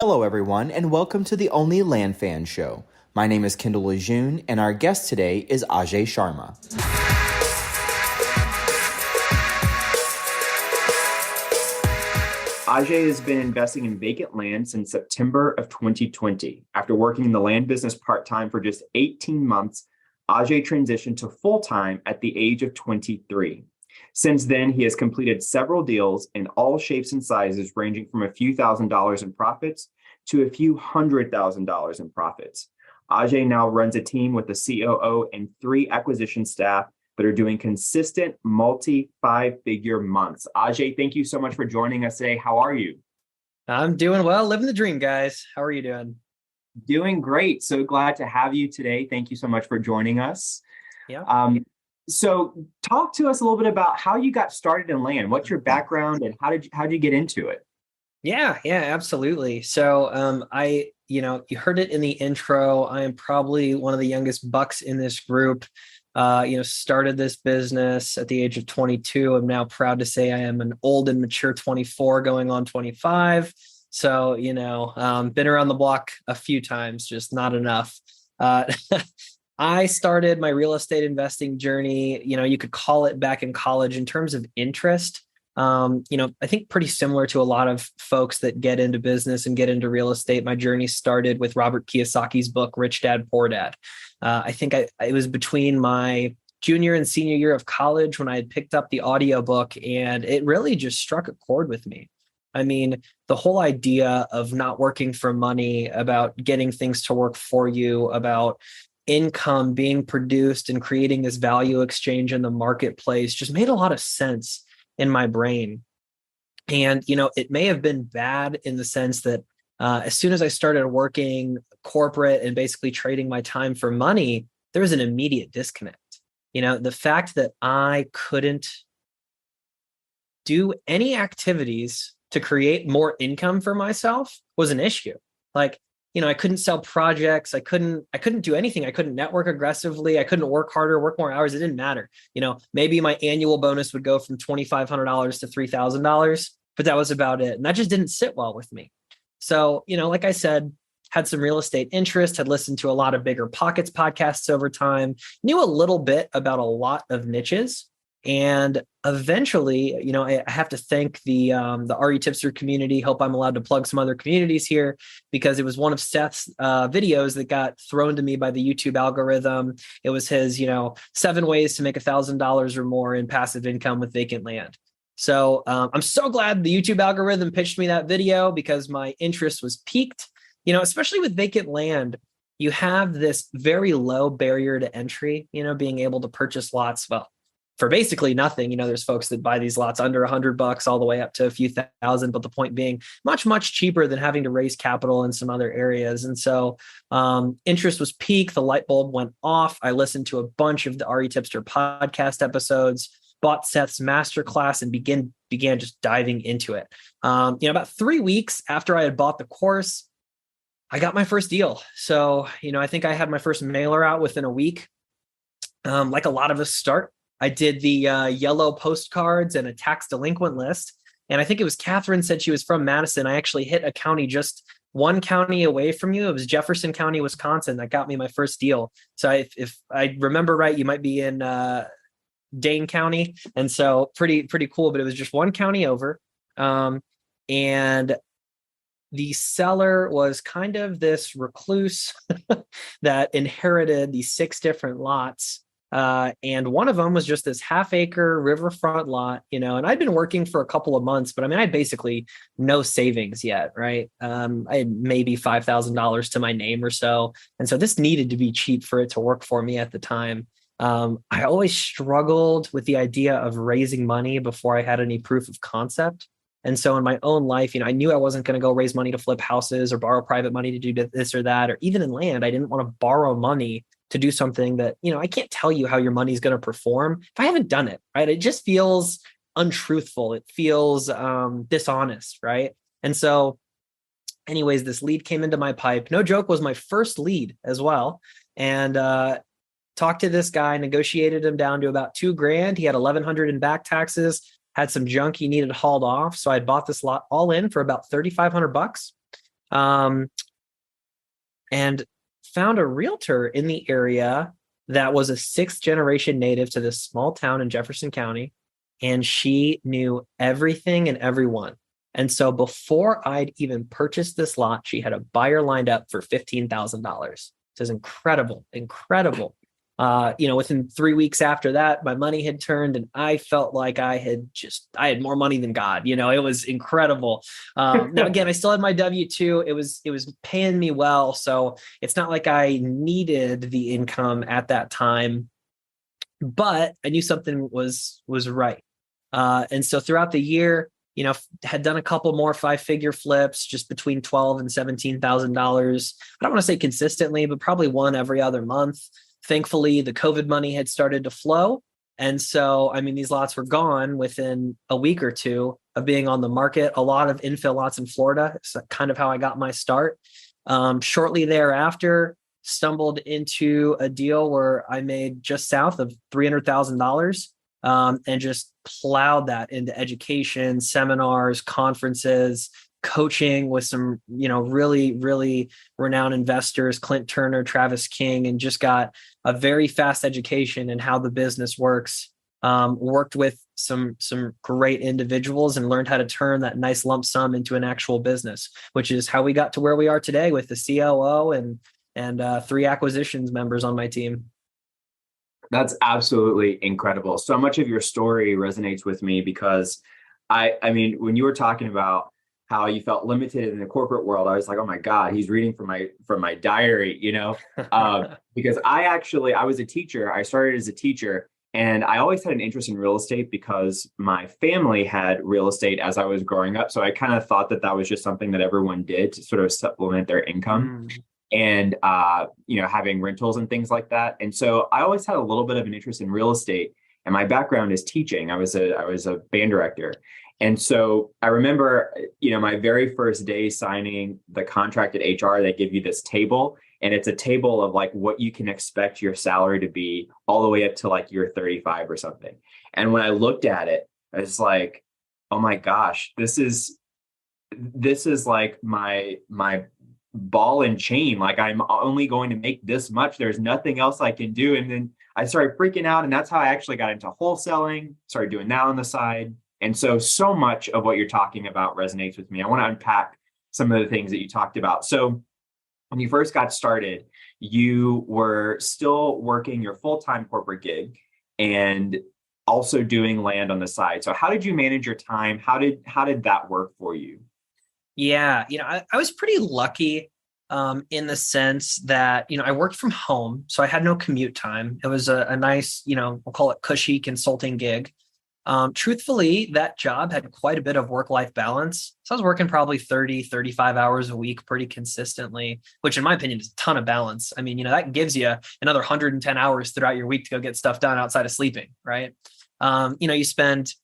Hello, everyone, and welcome to the OnlyLandFans show. My name is Kendall Lejeune, and our guest today is Ajay Sharma. Ajay has been investing in vacant land since September of 2020. After working in the land business part-time for just 18 months, Ajay transitioned to full-time at the age of 23. Since then, he has completed several deals in all shapes and sizes, ranging from a few $1,000s in profits to a few $100,000 in profits. Ajay now runs a team with a COO and 3 acquisition staff that are doing consistent multi-5-figure months. Ajay, thank you so much for joining us today. How are you? I'm doing well, living the dream, guys. How are you doing? Doing great. So glad to have you today. Thank you so much for joining us. Yeah. So talk to us a little bit about how you got started in land. What's your background and how did you get into it? Yeah, absolutely. So you heard it in the intro. I am probably one of the youngest bucks in this group. Started this business at the age of 22. I'm now proud to say I am an old and mature 24 going on 25. So, been around the block a few times, just not enough. I started my real estate investing journey, you could call it back in college in terms of interest. I think pretty similar to a lot of folks that get into business and get into real estate. My journey started with Robert Kiyosaki's book, Rich Dad, Poor Dad. I think it was between my junior and senior year of college when I had picked up the audiobook, and it really just struck a chord with me. I mean, the whole idea of not working for money, about getting things to work for you, about income being produced and creating this value exchange in the marketplace just made a lot of sense in my brain. And, it may have been bad in the sense that as soon as I started working corporate and basically trading my time for money, there was an immediate disconnect. The fact that I couldn't do any activities to create more income for myself was an issue. Like, I couldn't sell projects. I couldn't do anything. I couldn't network aggressively. I couldn't work harder, work more hours. It didn't matter. Maybe my annual bonus would go from $2,500 to $3,000, but that was about it. And that just didn't sit well with me. So, like I said, had some real estate interest, had listened to a lot of Bigger Pockets podcasts over time, knew a little bit about a lot of niches. And eventually, I have to thank the RE Tipster community. Hope I'm allowed to plug some other communities here, because it was one of Seth's videos that got thrown to me by the YouTube algorithm. It was his, 7 ways to make $1,000 or more in passive income with vacant land. So I'm so glad the YouTube algorithm pitched me that video, because my interest was piqued. Especially with vacant land, you have this very low barrier to entry. Being able to purchase lots, for basically nothing. There's folks that buy these lots under $100 all the way up to a few thousand, but the point being much, much cheaper than having to raise capital in some other areas. And so interest was piqued, the light bulb went off. I listened to a bunch of the RE Tipster podcast episodes, bought Seth's masterclass, and began just diving into it. About 3 weeks after I had bought the course, I got my first deal. So, I think I had my first mailer out within a week. Like a lot of us start, I did the yellow postcards and a tax delinquent list. And I think it was Catherine said she was from Madison. I actually hit a county just one county away from you. It was Jefferson County, Wisconsin. That got me my first deal. So if I remember right, you might be in Dane County. And so pretty cool, but it was just one county over. And the seller was kind of this recluse that inherited these 6 different lots. And one of them was just this 1/2-acre riverfront lot, and I'd been working for a couple of months, but I had basically no savings yet. Right. I had maybe $5,000 to my name or so. And so this needed to be cheap for it to work for me at the time. I always struggled with the idea of raising money before I had any proof of concept. And so in my own life, I knew I wasn't going to go raise money to flip houses or borrow private money to do this or that, or even in land. I didn't want to borrow money to do something that, I can't tell you how your money is going to perform if I haven't done it, right? It just feels untruthful. It feels dishonest, right? And so anyways, this lead came into my pipe. No joke, was my first lead as well. And talked to this guy, negotiated him down to about $2,000. He had 1,100 in back taxes, had some junk he needed hauled off. So I bought this lot all in for about $3,500. Um, and found a realtor in the area that was a sixth generation native to this small town in Jefferson County. And she knew everything and everyone. And so before I'd even purchased this lot, she had a buyer lined up for $15,000. This is incredible, incredible. Within 3 weeks after that, my money had turned and I felt like I had more money than God. It was incredible. Now, again, I still had my W-2. It was paying me well. So it's not like I needed the income at that time, but I knew something was right. And so throughout the year, had done a couple more 5-figure flips just between $12,000 and $17,000. I don't want to say consistently, but probably one every other month. Thankfully, the COVID money had started to flow. And so, these lots were gone within a week or two of being on the market. A lot of infill lots in Florida. It's kind of how I got my start. Shortly thereafter, stumbled into a deal where I made just south of $300,000 and just plowed that into education, seminars, conferences, coaching with some, really, really renowned investors, Clint Turner, Travis King, and just got a very fast education in how the business works. Worked with some great individuals and learned how to turn that nice lump sum into an actual business, which is how we got to where we are today with the COO and 3 acquisitions members on my team. That's absolutely incredible. So much of your story resonates with me because when you were talking about how you felt limited in the corporate world, I was like, oh my God, he's reading from my diary, because I was a teacher. I started as a teacher and I always had an interest in real estate because my family had real estate as I was growing up. So I kind of thought that was just something that everyone did to sort of supplement their income. And having rentals and things like that. And so I always had a little bit of an interest in real estate, and my background is teaching. I was a band director. And so I remember, my very first day signing the contract at HR, they give you this table, and it's a table of like what you can expect your salary to be all the way up to like year 35 or something. And when I looked at it, I was like, oh my gosh, this is like my ball and chain. Like, I'm only going to make this much. There's nothing else I can do. And then I started freaking out. And that's how I actually got into wholesaling, started doing that on the side. And so much of what you're talking about resonates with me. I want to unpack some of the things that you talked about. So when you first got started, you were still working your full-time corporate gig and also doing land on the side. So how did you manage your time? How did that work for you? Yeah, I was pretty lucky in the sense that, I worked from home, so I had no commute time. It was a nice, we'll call it cushy consulting gig. Truthfully, that job had quite a bit of work-life balance. So I was working probably 30, 35 hours a week pretty consistently, which in my opinion is a ton of balance. That gives you another 110 hours throughout your week to go get stuff done outside of sleeping, right? You spend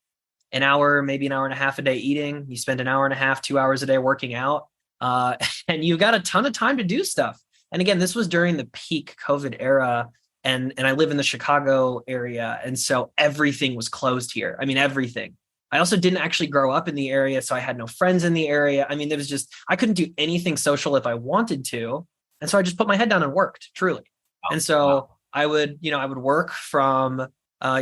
an hour, maybe an hour and a half a day eating. You spend an hour and a half, 2 hours a day working out. And you've got a ton of time to do stuff. And again, this was during the peak COVID era. And I live in the Chicago area. And so everything was closed here. Everything. I also didn't actually grow up in the area. So I had no friends in the area. There was I couldn't do anything social if I wanted to. And so I just put my head down and worked, truly. And so I would work from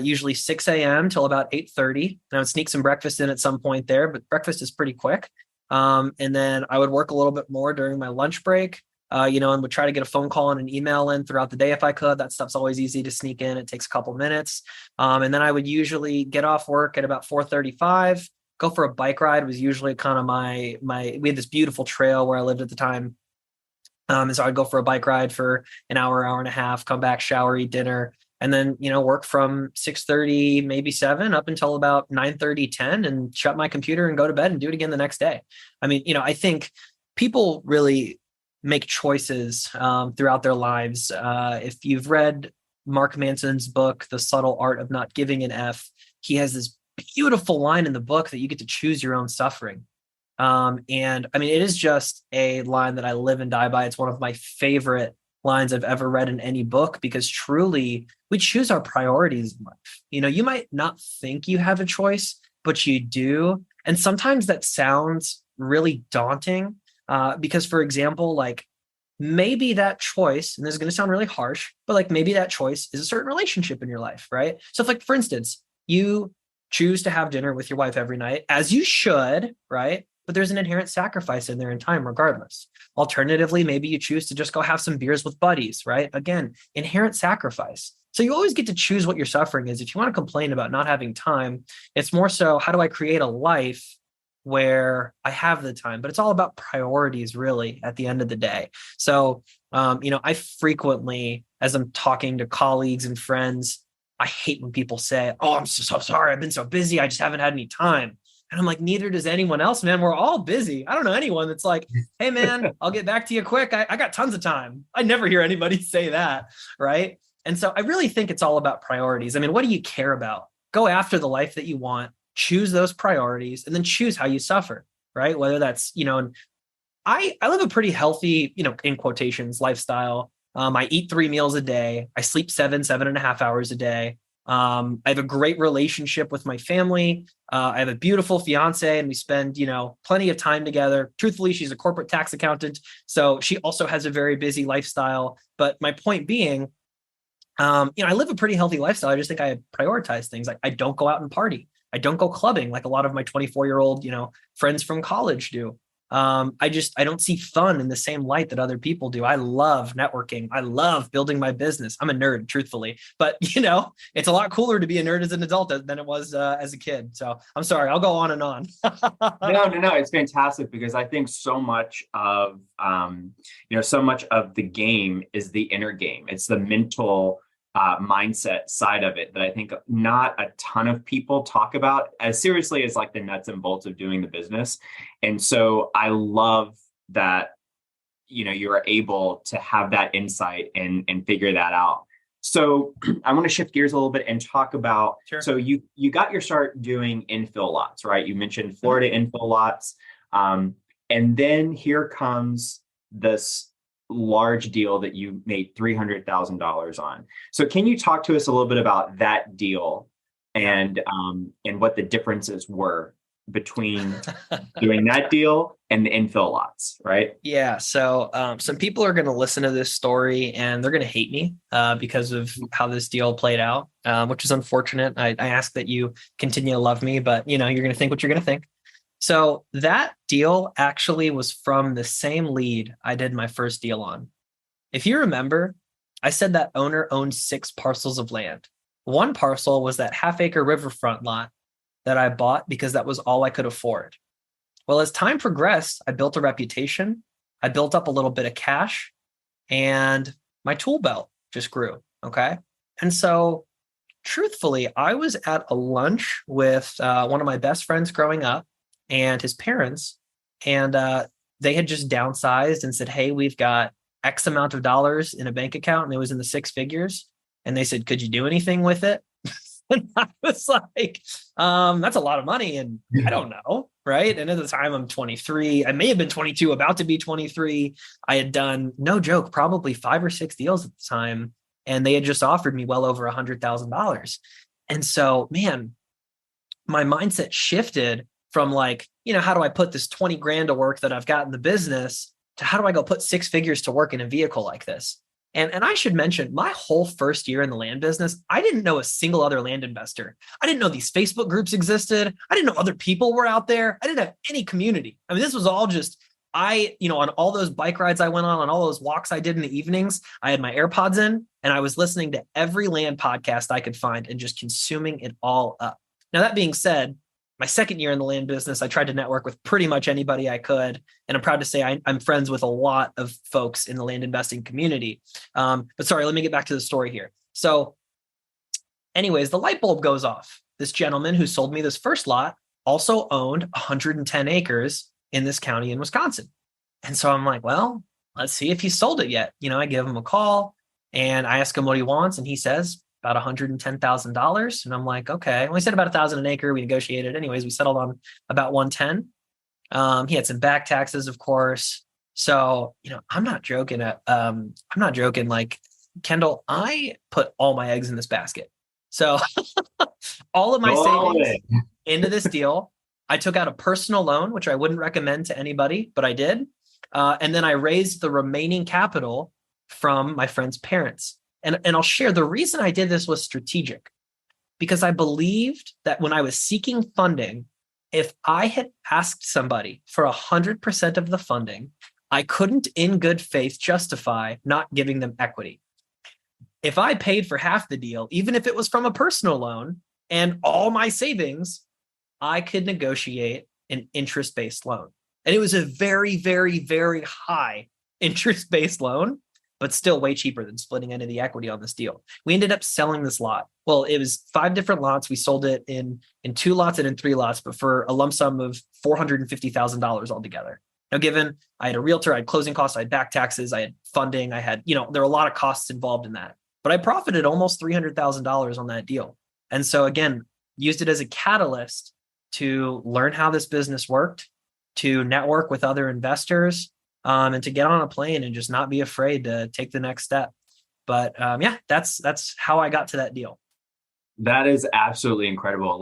usually 6 a.m. till about 8:30. And I would sneak some breakfast in at some point there, but breakfast is pretty quick. And then I would work a little bit more during my lunch break, and would try to get a phone call and an email in throughout the day if I could. That stuff's always easy to sneak in. It takes a couple minutes. And then I would usually get off work at about 4:35, go for a bike ride was usually kind of we had this beautiful trail where I lived at the time. And so I'd go for a bike ride for an hour, hour and a half, come back, shower, eat dinner, and then, work from 6:30, maybe 7 up until about 9:30, 10 and shut my computer and go to bed and do it again the next day. I think people really make choices throughout their lives. If you've read Mark Manson's book, The Subtle Art of Not Giving an F, he has this beautiful line in the book that you get to choose your own suffering. It is just a line that I live and die by. It's one of my favorite lines I've ever read in any book, because truly we choose our priorities in life. You might not think you have a choice, but you do. And sometimes that sounds really daunting, Because for example, like maybe that choice, and this is going to sound really harsh, but like maybe that choice is a certain relationship in your life, right? So if like, for instance, you choose to have dinner with your wife every night, as you should, right? But there's an inherent sacrifice in there in time regardless. Alternatively, maybe you choose to just go have some beers with buddies, right? Again, inherent sacrifice. So you always get to choose what your suffering is. If you want to complain about not having time, it's more so, how do I create a life where I have the time? But it's all about priorities, really, at the end of the day. So, I frequently, as I'm talking to colleagues and friends, I hate when people say, "Oh, I'm so sorry. I've been so busy. I just haven't had any time." And I'm like, neither does anyone else, man. We're all busy. I don't know anyone that's like, "Hey, man, I'll get back to you quick. I got tons of time." I never hear anybody say that, right? And so I really think it's all about priorities. I mean, what do you care about? Go after the life that you want, choose those priorities, and then choose how you suffer, right? Whether that's, and I live a pretty healthy, in quotations, lifestyle. I eat 3 meals a day. I sleep 7.5 hours a day. I have a great relationship with my family. I have a beautiful fiance, and we spend, plenty of time together. Truthfully, she's a corporate tax accountant, so she also has a very busy lifestyle. But my point being, I live a pretty healthy lifestyle. I just think I prioritize things. Like I don't go out and party. I don't go clubbing like a lot of my 24-year-old, friends from college do. I don't see fun in the same light that other people do. I love networking. I love building my business. I'm a nerd, truthfully, but it's a lot cooler to be a nerd as an adult than it was as a kid. So I'm sorry, I'll go on and on. No, it's fantastic, because I think so much of, so much of the game is the inner game. It's the mental mindset side of it that I think not a ton of people talk about as seriously as like the nuts and bolts of doing the business. And so I love that, you're able to have that insight and figure that out. So I want to shift gears a little bit and talk about, Sure. So you got your start doing infill lots, right? You mentioned Florida infill lots. And then here comes this large deal that you made $300,000 on. So can you talk to us a little bit about that deal and what the differences were between doing that deal and the infill lots, right? Yeah. So some people are going to listen to this story and they're going to hate me because of how this deal played out, which is unfortunate. I ask that you continue to love me, but you're going to think what you're going to think. So that deal actually was from the same lead I did my first deal on. If you remember, I said that owner owned 6 parcels of land. One parcel was that half-acre riverfront lot that I bought because that was all I could afford. Well, as time progressed, I built a reputation. I built up a little bit of cash, and my tool belt just grew. Okay. And so, truthfully, I was at a lunch with one of my best friends growing up and his parents, and they had just downsized and said, "Hey, we've got X amount of dollars in a bank account," and it was in the 6 figures. And they said, "Could you do anything with it?" And I was like, "That's a lot of money, and I don't know." Right. And at the time, I'm 23. I may have been 22, about to be 23. I had done, no joke, probably 5 or 6 deals at the time, and they had just offered me well over $100,000. And so, man, my mindset shifted from like, how do I put this 20 grand to work that I've got in the business to how do I go put 6 figures to work in a vehicle like this? And I should mention, my whole first year in the land business, I didn't know a single other land investor. I didn't know these Facebook groups existed. I didn't know other people were out there. I didn't have any community. I mean, this was all just, on all those bike rides I went on all those walks I did in the evenings, I had my AirPods in and I was listening to every land podcast I could find and just consuming it all up. Now, that being said, my second year in the land business, I tried to network with pretty much anybody I could. And I'm proud to say I'm friends with a lot of folks in the land investing community. But sorry, let me get back to the story here. So anyways, the light bulb goes off. This gentleman who sold me this first lot also owned 110 acres in this county in Wisconsin. And so I'm like, well, let's see if he sold it yet. I give him a call and I ask him what he wants. And he says, about $110,000. And I'm like, okay. Well, he said about 1,000 an acre. We negotiated. Anyways, we settled on about 110. He had some back taxes, of course. So, I'm not joking. I'm not joking. Like, Kendall, I put all my eggs in this basket. So all of my savings into this deal. I took out a personal loan, which I wouldn't recommend to anybody, but I did. And then I raised the remaining capital from my friend's parents. And I'll share the reason I did this was strategic, because I believed that when I was seeking funding, if I had asked somebody for 100% of the funding, I couldn't in good faith justify not giving them equity. If I paid for half the deal, even if it was from a personal loan and all my savings, I could negotiate an interest-based loan. And it was a very, very, very high interest-based loan, but still way cheaper than splitting any of the equity on this deal. We ended up selling this lot. Well, it was 5 different lots. We sold it in 2 lots and in 3 lots, but for a lump sum of $450,000 altogether. Now, given I had a realtor, I had closing costs, I had back taxes, I had funding, I had, there were a lot of costs involved in that. But I profited almost $300,000 on that deal. And so again, used it as a catalyst to learn how this business worked, to network with other investors, and to get on a plane and just not be afraid to take the next step. But that's how I got to that deal. That is absolutely incredible.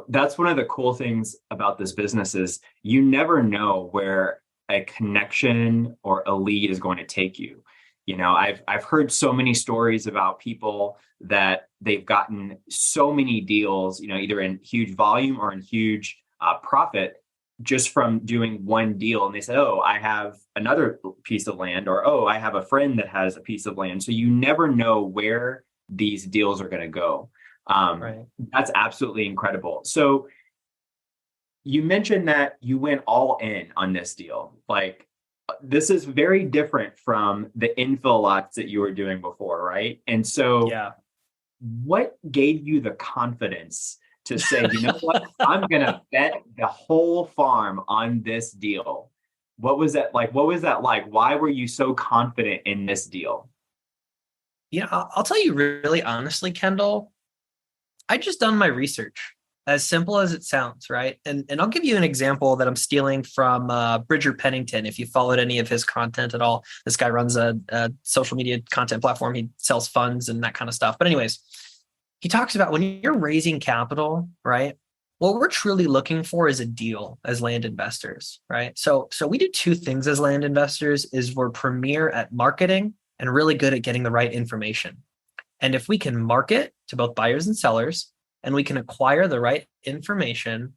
That's one of the cool things about this business is you never know where a connection or a lead is going to take you. I've heard so many stories about people that they've gotten so many deals, either in huge volume or in huge profit just from doing one deal. And they said, oh, I have another piece of land, or, oh, I have a friend that has a piece of land. So you never know where these deals are going to go. Right. That's absolutely incredible. So you mentioned that you went all in on this deal. This is very different from the infill lots that you were doing before, right? And so what gave you the confidence to say, you know what, I'm going to bet the whole farm on this deal? What was that like? Why were you so confident in this deal? I'll tell you really honestly, Kendall, I just done my research, as simple as it sounds, right? And I'll give you an example that I'm stealing from Bridger Pennington. If you followed any of his content at all, this guy runs a social media content platform. He sells funds and that kind of stuff. But anyways, he talks about when you're raising capital, right? What we're truly looking for is a deal as land investors, right? So we do 2 things as land investors: is we're premier at marketing and really good at getting the right information. And if we can market to both buyers and sellers, and we can acquire the right information,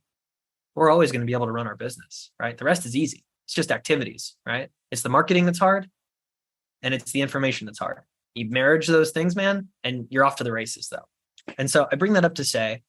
we're always going to be able to run our business, right? The rest is easy. It's just activities, right? It's the marketing that's hard, and it's the information that's hard. You marriage those things, man, and you're off to the races, though. And so I bring that up to say,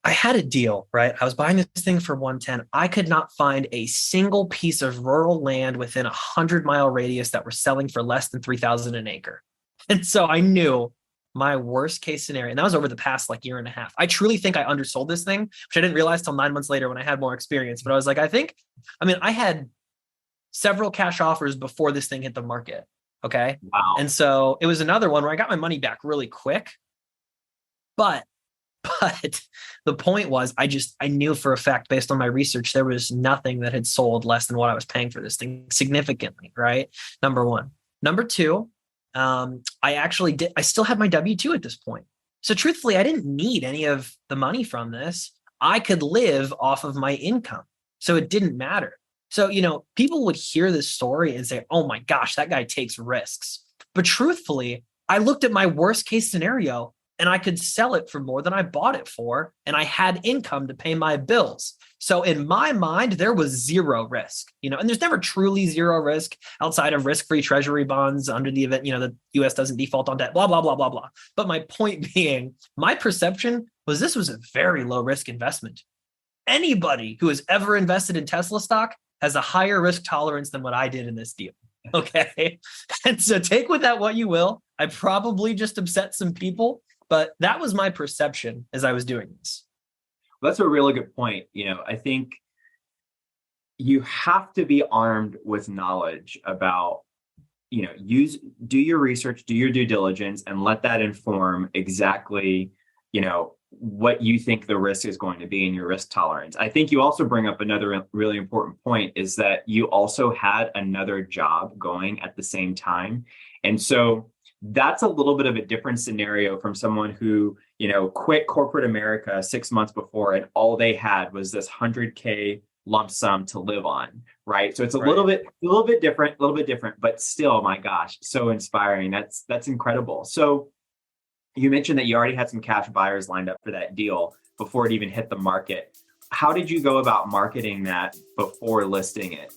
I had a deal, right? I was buying this thing for 110. I could not find a single piece of rural land within 100-mile radius that were selling for less than $3,000 an acre. And so I knew my worst case scenario, and that was over the past year and a half. I truly think I undersold this thing, which I didn't realize till 9 months later when I had more experience. But I was like, I had several cash offers before this thing hit the market. Okay. Wow. And so it was another one where I got my money back really quick. But the point was, I knew for a fact, based on my research, there was nothing that had sold less than what I was paying for this thing significantly, right? Number one. Number two, I still had my W-2 at this point. So truthfully, I didn't need any of the money from this. I could live off of my income. So it didn't matter. So, people would hear this story and say, oh my gosh, that guy takes risks. But truthfully, I looked at my worst case scenario and I could sell it for more than I bought it for. And I had income to pay my bills. So in my mind, there was zero risk, and there's never truly zero risk outside of risk-free treasury bonds under the event, the US doesn't default on debt, blah, blah, blah, blah, blah. But my point being, my perception was this was a very low risk investment. Anybody who has ever invested in Tesla stock has a higher risk tolerance than what I did in this deal. Okay. And so take with that what you will. I probably just upset some people, but that was my perception as I was doing this. That's a really good point. I think you have to be armed with knowledge about, do your research, do your due diligence, and let that inform exactly, what you think the risk is going to be and your risk tolerance. I think you also bring up another really important point is that you also had another job going at the same time. And so that's a little bit of a different scenario from someone who, quit corporate America 6 months before and all they had was this 100K lump sum to live on, right? So it's a Right. little bit different, but still, my gosh, so inspiring. That's incredible. So you mentioned that you already had some cash buyers lined up for that deal before it even hit the market. How did you go about marketing that before listing it?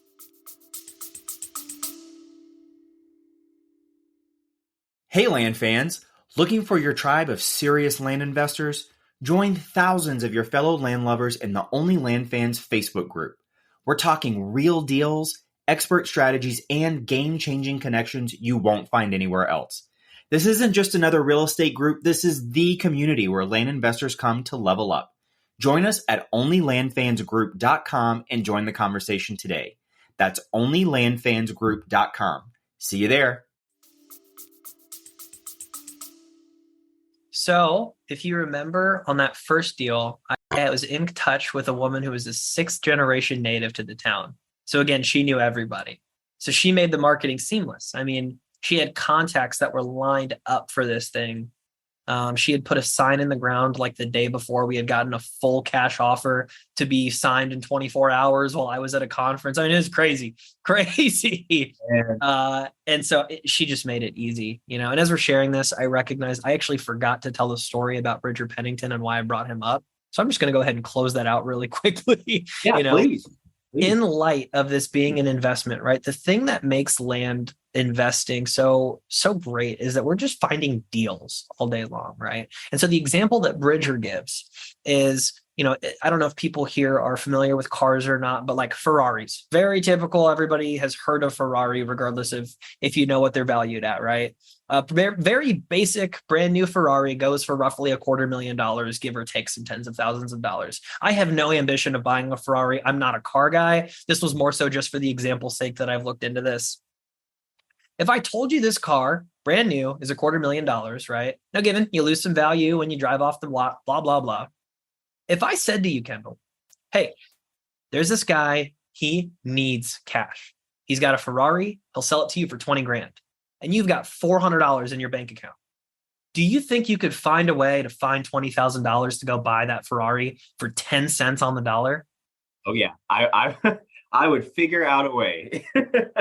Hey, land fans! Looking for your tribe of serious land investors? Join thousands of your fellow land lovers in the OnlyLandFans Facebook group. We're talking real deals, expert strategies, and game-changing connections you won't find anywhere else. This isn't just another real estate group. This is the community where land investors come to level up. Join us at OnlyLandFansGroup.com and join the conversation today. That's OnlyLandFansGroup.com. See you there. So if you remember on that first deal, I was in touch with a woman who was a 6th generation native to the town. So again, she knew everybody. So she made the marketing seamless. I mean, she had contacts that were lined up for this thing. She had put a sign in the ground like the day before. We had gotten a full cash offer to be signed in 24 hours while I was at a conference. I mean, it was crazy. And so she just made it easy, you know. And as we're sharing this, I recognized I actually forgot to tell the story about Bridger Pennington and why I brought him up. So I'm just going to go ahead and close that out really quickly. Yeah, you know, please. In light of this being an investment, right? The thing that makes land investing so great is that we're just finding deals all day long, right? And so the example that Bridger gives is, you know, I don't know if people here are familiar with cars or not, but like Ferraris, very typical. Everybody has heard of Ferrari, regardless of if you know what they're valued at, right? Very basic, brand new Ferrari goes for roughly $250,000, give or take some tens of thousands of dollars. I have no ambition of buying a Ferrari. I'm not a car guy. This was more so just for the example's sake that I've looked into this. If I told you this car, brand new, is $250,000, right? Now, given you lose some value when you drive off the lot, blah, blah, blah. If I said to you, Kendall, hey, there's this guy, he needs cash. He's got a Ferrari, he'll sell it to you for 20 grand. And you've got $400 in your bank account. Do you think you could find a way to find $20,000 to go buy that Ferrari for 10 cents on the dollar? Oh yeah, I would figure out a way.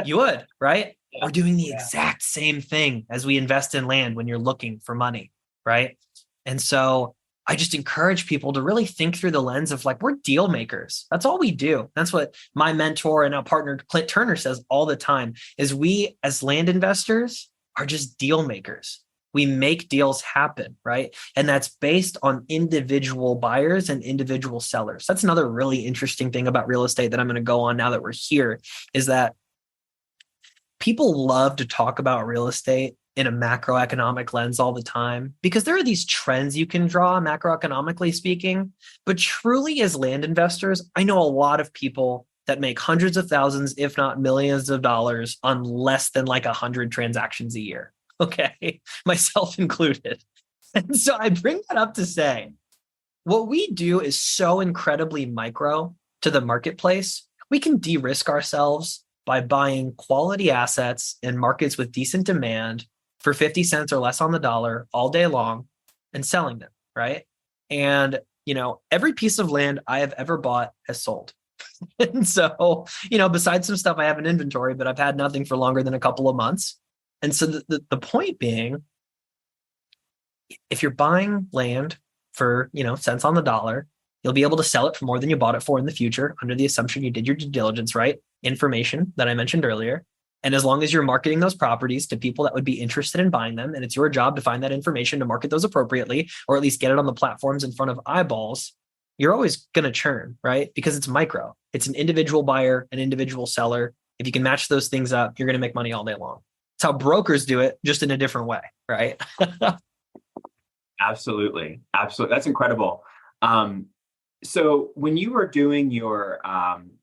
You would, right? Yeah. We're doing the exact same thing as we invest in land when you're looking for money, right? And so I just encourage people to really think through the lens of like, we're deal makers. That's all we do. That's what my mentor and our partner, Clint Turner, says all the time is we as land investors are just deal makers. We make deals happen, right? And that's based on individual buyers and individual sellers. That's another really interesting thing about real estate that I'm going to go on now that we're here is that people love to talk about real estate in a macroeconomic lens all the time because there are these trends you can draw macroeconomically speaking. But truly as land investors, I know a lot of people that make hundreds of thousands, if not millions of dollars on less than like 100 transactions a year. Okay, myself included. And so I bring that up to say, what we do is so incredibly micro to the marketplace. We can de-risk ourselves by buying quality assets in markets with decent demand for 50 cents or less on the dollar all day long and selling them, right? And, you know, every piece of land I have ever bought has sold. And so, you know, besides some stuff I have in inventory, but I've had nothing for longer than a couple of months. And so the point being, if you're buying land for, you know, cents on the dollar, you'll be able to sell it for more than you bought it for in the future under the assumption you did your due diligence, right? Information that I mentioned earlier. And as long as you're marketing those properties to people that would be interested in buying them, and it's your job to find that information to market those appropriately, or at least get it on the platforms in front of eyeballs, you're always going to churn, right? Because it's micro. It's an individual buyer, an individual seller. If you can match those things up, you're going to make money all day long. It's how brokers do it, just in a different way, right? Absolutely. That's incredible. So when you were doing your,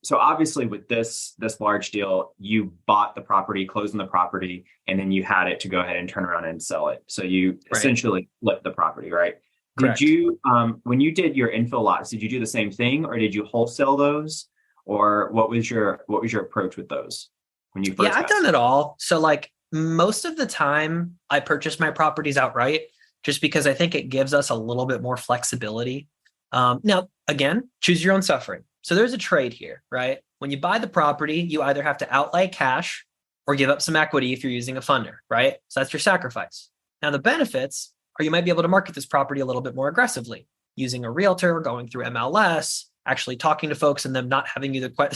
so obviously with this large deal, you bought the property, closed on the property, and then you had it to go ahead and turn around and sell it. So you essentially flipped the property, right? Correct. Did you, when you did your infill lots, did you do the same thing, or did you wholesale those, or what was your approach with those when you first? Yeah, I've done it all. So like most of the time, I purchase my properties outright, just because I think it gives us a little bit more flexibility. Now, again, choose your own suffering. So there's a trade here, right? When you buy the property, you either have to outlay cash or give up some equity if you're using a funder, right? So that's your sacrifice. Now the benefits are you might be able to market this property a little bit more aggressively using a realtor, going through MLS, actually talking to folks and them not having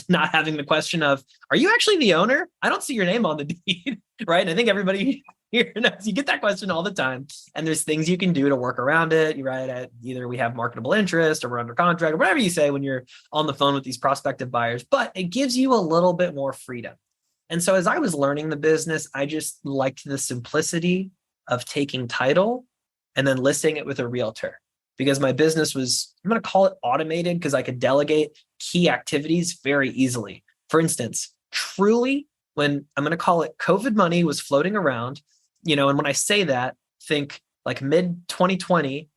not having the question of, are you actually the owner? I don't see your name on the deed, right? And I think everybody here knows you get that question all the time. And there's things you can do to work around it, right? Either we have marketable interest or we're under contract or whatever you say when you're on the phone with these prospective buyers, but it gives you a little bit more freedom. And so as I was learning the business, I just liked the simplicity of taking title and then listing it with a realtor, because my business was, I'm going to call it automated because I could delegate key activities very easily. For instance, truly, when I'm going to call it COVID money was floating around, and when I say that, think like mid 2020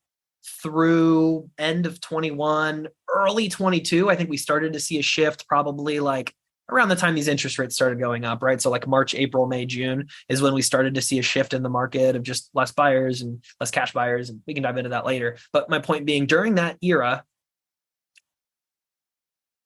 through end of 21, early 22, I think we started to see a shift probably like around the time these interest rates started going up, right? So like March, April, May, June is when we started to see a shift in the market of just less buyers and less cash buyers. And we can dive into that later. But my point being, during that era,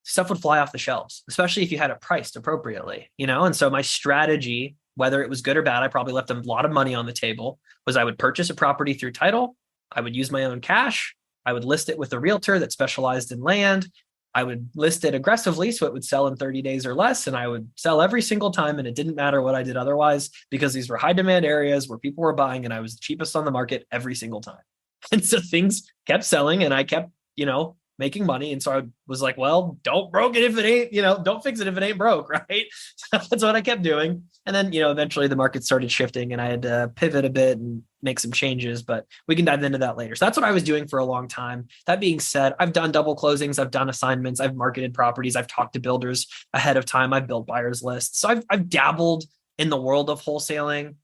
stuff would fly off the shelves, especially if you had it priced appropriately, And so my strategy, whether it was good or bad, I probably left a lot of money on the table, was I would purchase a property through title. I would use my own cash. I would list it with a realtor that specialized in land. I would list it aggressively so it would sell in 30 days or less. And I would sell every single time. And it didn't matter what I did otherwise, because these were high demand areas where people were buying and I was the cheapest on the market every single time. And so things kept selling and I kept, making money. And so I was like, well, don't broke it if it ain't, don't fix it if it ain't broke, right? So that's what I kept doing. And then, eventually the market started shifting and I had to pivot a bit and make some changes, but we can dive into that later. So that's what I was doing for a long time. That being said, I've done double closings, I've done assignments, I've marketed properties, I've talked to builders ahead of time, I've built buyers lists. So I've dabbled in the world of wholesaling.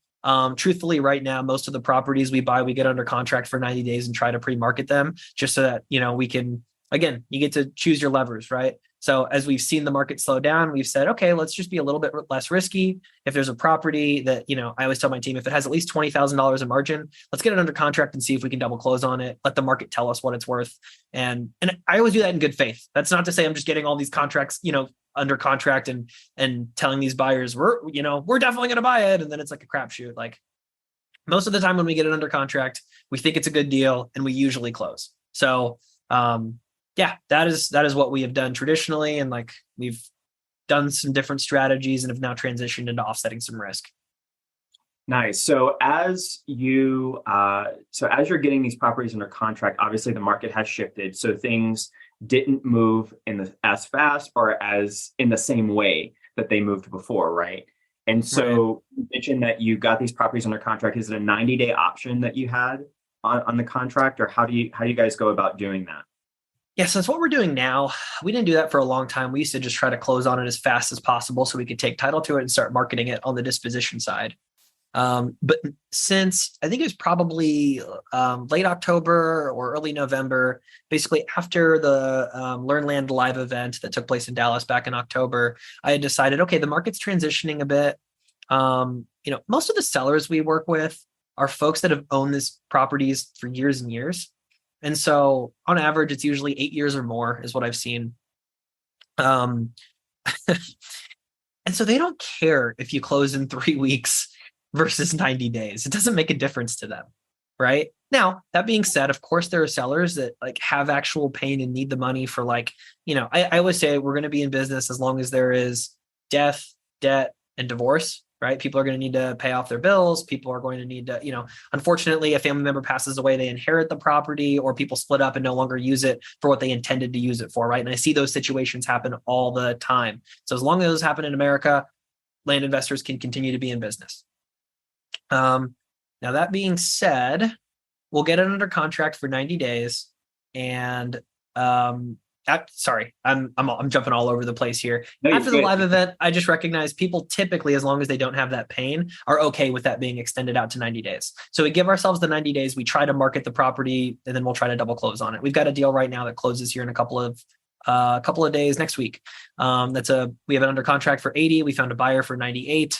Truthfully, right now, most of the properties we buy, we get under contract for 90 days and try to pre-market them just so that, we can, again, you get to choose your levers, right? So as we've seen the market slow down, we've said, okay, let's just be a little bit less risky. If there's a property that, I always tell my team, if it has at least $20,000 in margin, let's get it under contract and see if we can double close on it. Let the market tell us what it's worth. And I always do that in good faith. That's not to say I'm just getting all these contracts, under contract and telling these buyers we're definitely going to buy it. And then it's like a crapshoot. Like most of the time when we get it under contract, we think it's a good deal and we usually close. So, yeah, that is what we have done traditionally. And like we've done some different strategies and have now transitioned into offsetting some risk. Nice. So as you're getting these properties under contract, obviously the market has shifted. So things didn't move as fast or as in the same way that they moved before, right? And so You mentioned that you got these properties under contract. Is it a 90-day option that you had on the contract, or how do you guys go about doing that? Yeah, so that's what we're doing now. We didn't do that for a long time. We used to just try to close on it as fast as possible so we could take title to it and start marketing it on the disposition side. But since I think it was probably late October or early November, basically after the Learn Land live event that took place in Dallas back in October, I had decided, okay, the market's transitioning a bit. Most of the sellers we work with are folks that have owned these properties for years and years. And so on average, it's usually 8 years or more is what I've seen. And so they don't care if you close in 3 weeks versus 90 days. It doesn't make a difference to them, right? Now, that being said, of course, there are sellers that like have actual pain and need the money for like, I always say we're going to be in business as long as there is death, debt, and divorce. Right? People are going to need to pay off their bills. People are going to need to, unfortunately, a family member passes away, they inherit the property, or people split up and no longer use it for what they intended to use it for. Right. And I see those situations happen all the time. So as long as those happen in America, land investors can continue to be in business. Now, that being said, we'll get it under contract for 90 days. And sorry, I'm jumping all over the place here. No, after the live event, I just recognize people typically, as long as they don't have that pain, are okay with that being extended out to 90 days. So we give ourselves the 90 days. We try to market the property, and then we'll try to double close on it. We've got a deal right now that closes here in a couple of days next week. We have it under contract for 80. We found a buyer for 98.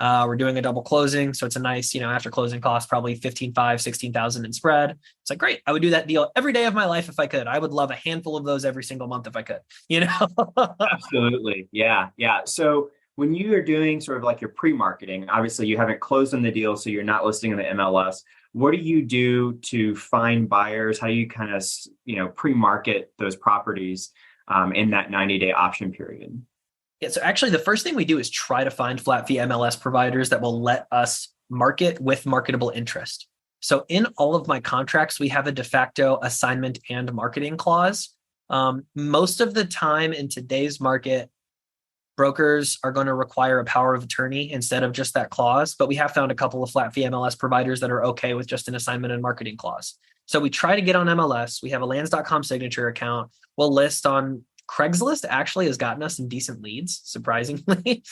We're doing a double closing. So it's a nice, after closing costs, probably 15,500, 16,000 in spread. It's like, great. I would do that deal every day of my life if I could. I would love a handful of those every single month if I could, Absolutely. Yeah. Yeah. So when you are doing sort of like your pre-marketing, obviously you haven't closed on the deal, so you're not listing in the MLS. What do you do to find buyers? How do you kind of, pre-market those properties in that 90-day option period? Yeah, so actually the first thing we do is try to find flat fee MLS providers that will let us market with marketable interest. So in all of my contracts, we have a de facto assignment and marketing clause. Most of the time in today's market, brokers are going to require a power of attorney instead of just that clause, but we have found a couple of flat fee MLS providers that are okay with just an assignment and marketing clause. So we try to get on MLS. We have a lands.com signature account. We'll list on Craigslist. Actually has gotten us some decent leads, surprisingly.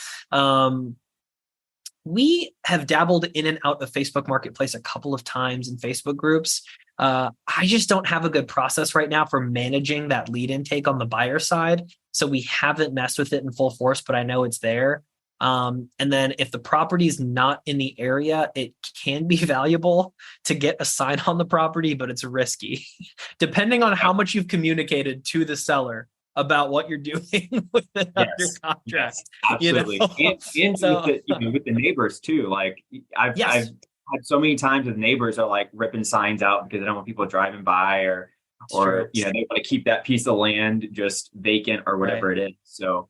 We have dabbled in and out of Facebook Marketplace a couple of times in Facebook groups. I just don't have a good process right now for managing that lead intake on the buyer side. So we haven't messed with it in full force, but I know it's there. And then if the property is not in the area, it can be valuable to get a sign on the property, but it's risky depending on how much you've communicated to the seller about what you're doing with it under contract. Yes, absolutely. And so, with the neighbors too. Like I've had so many times with neighbors are like ripping signs out because they don't want people driving by or they want to keep that piece of land just vacant or whatever it is. So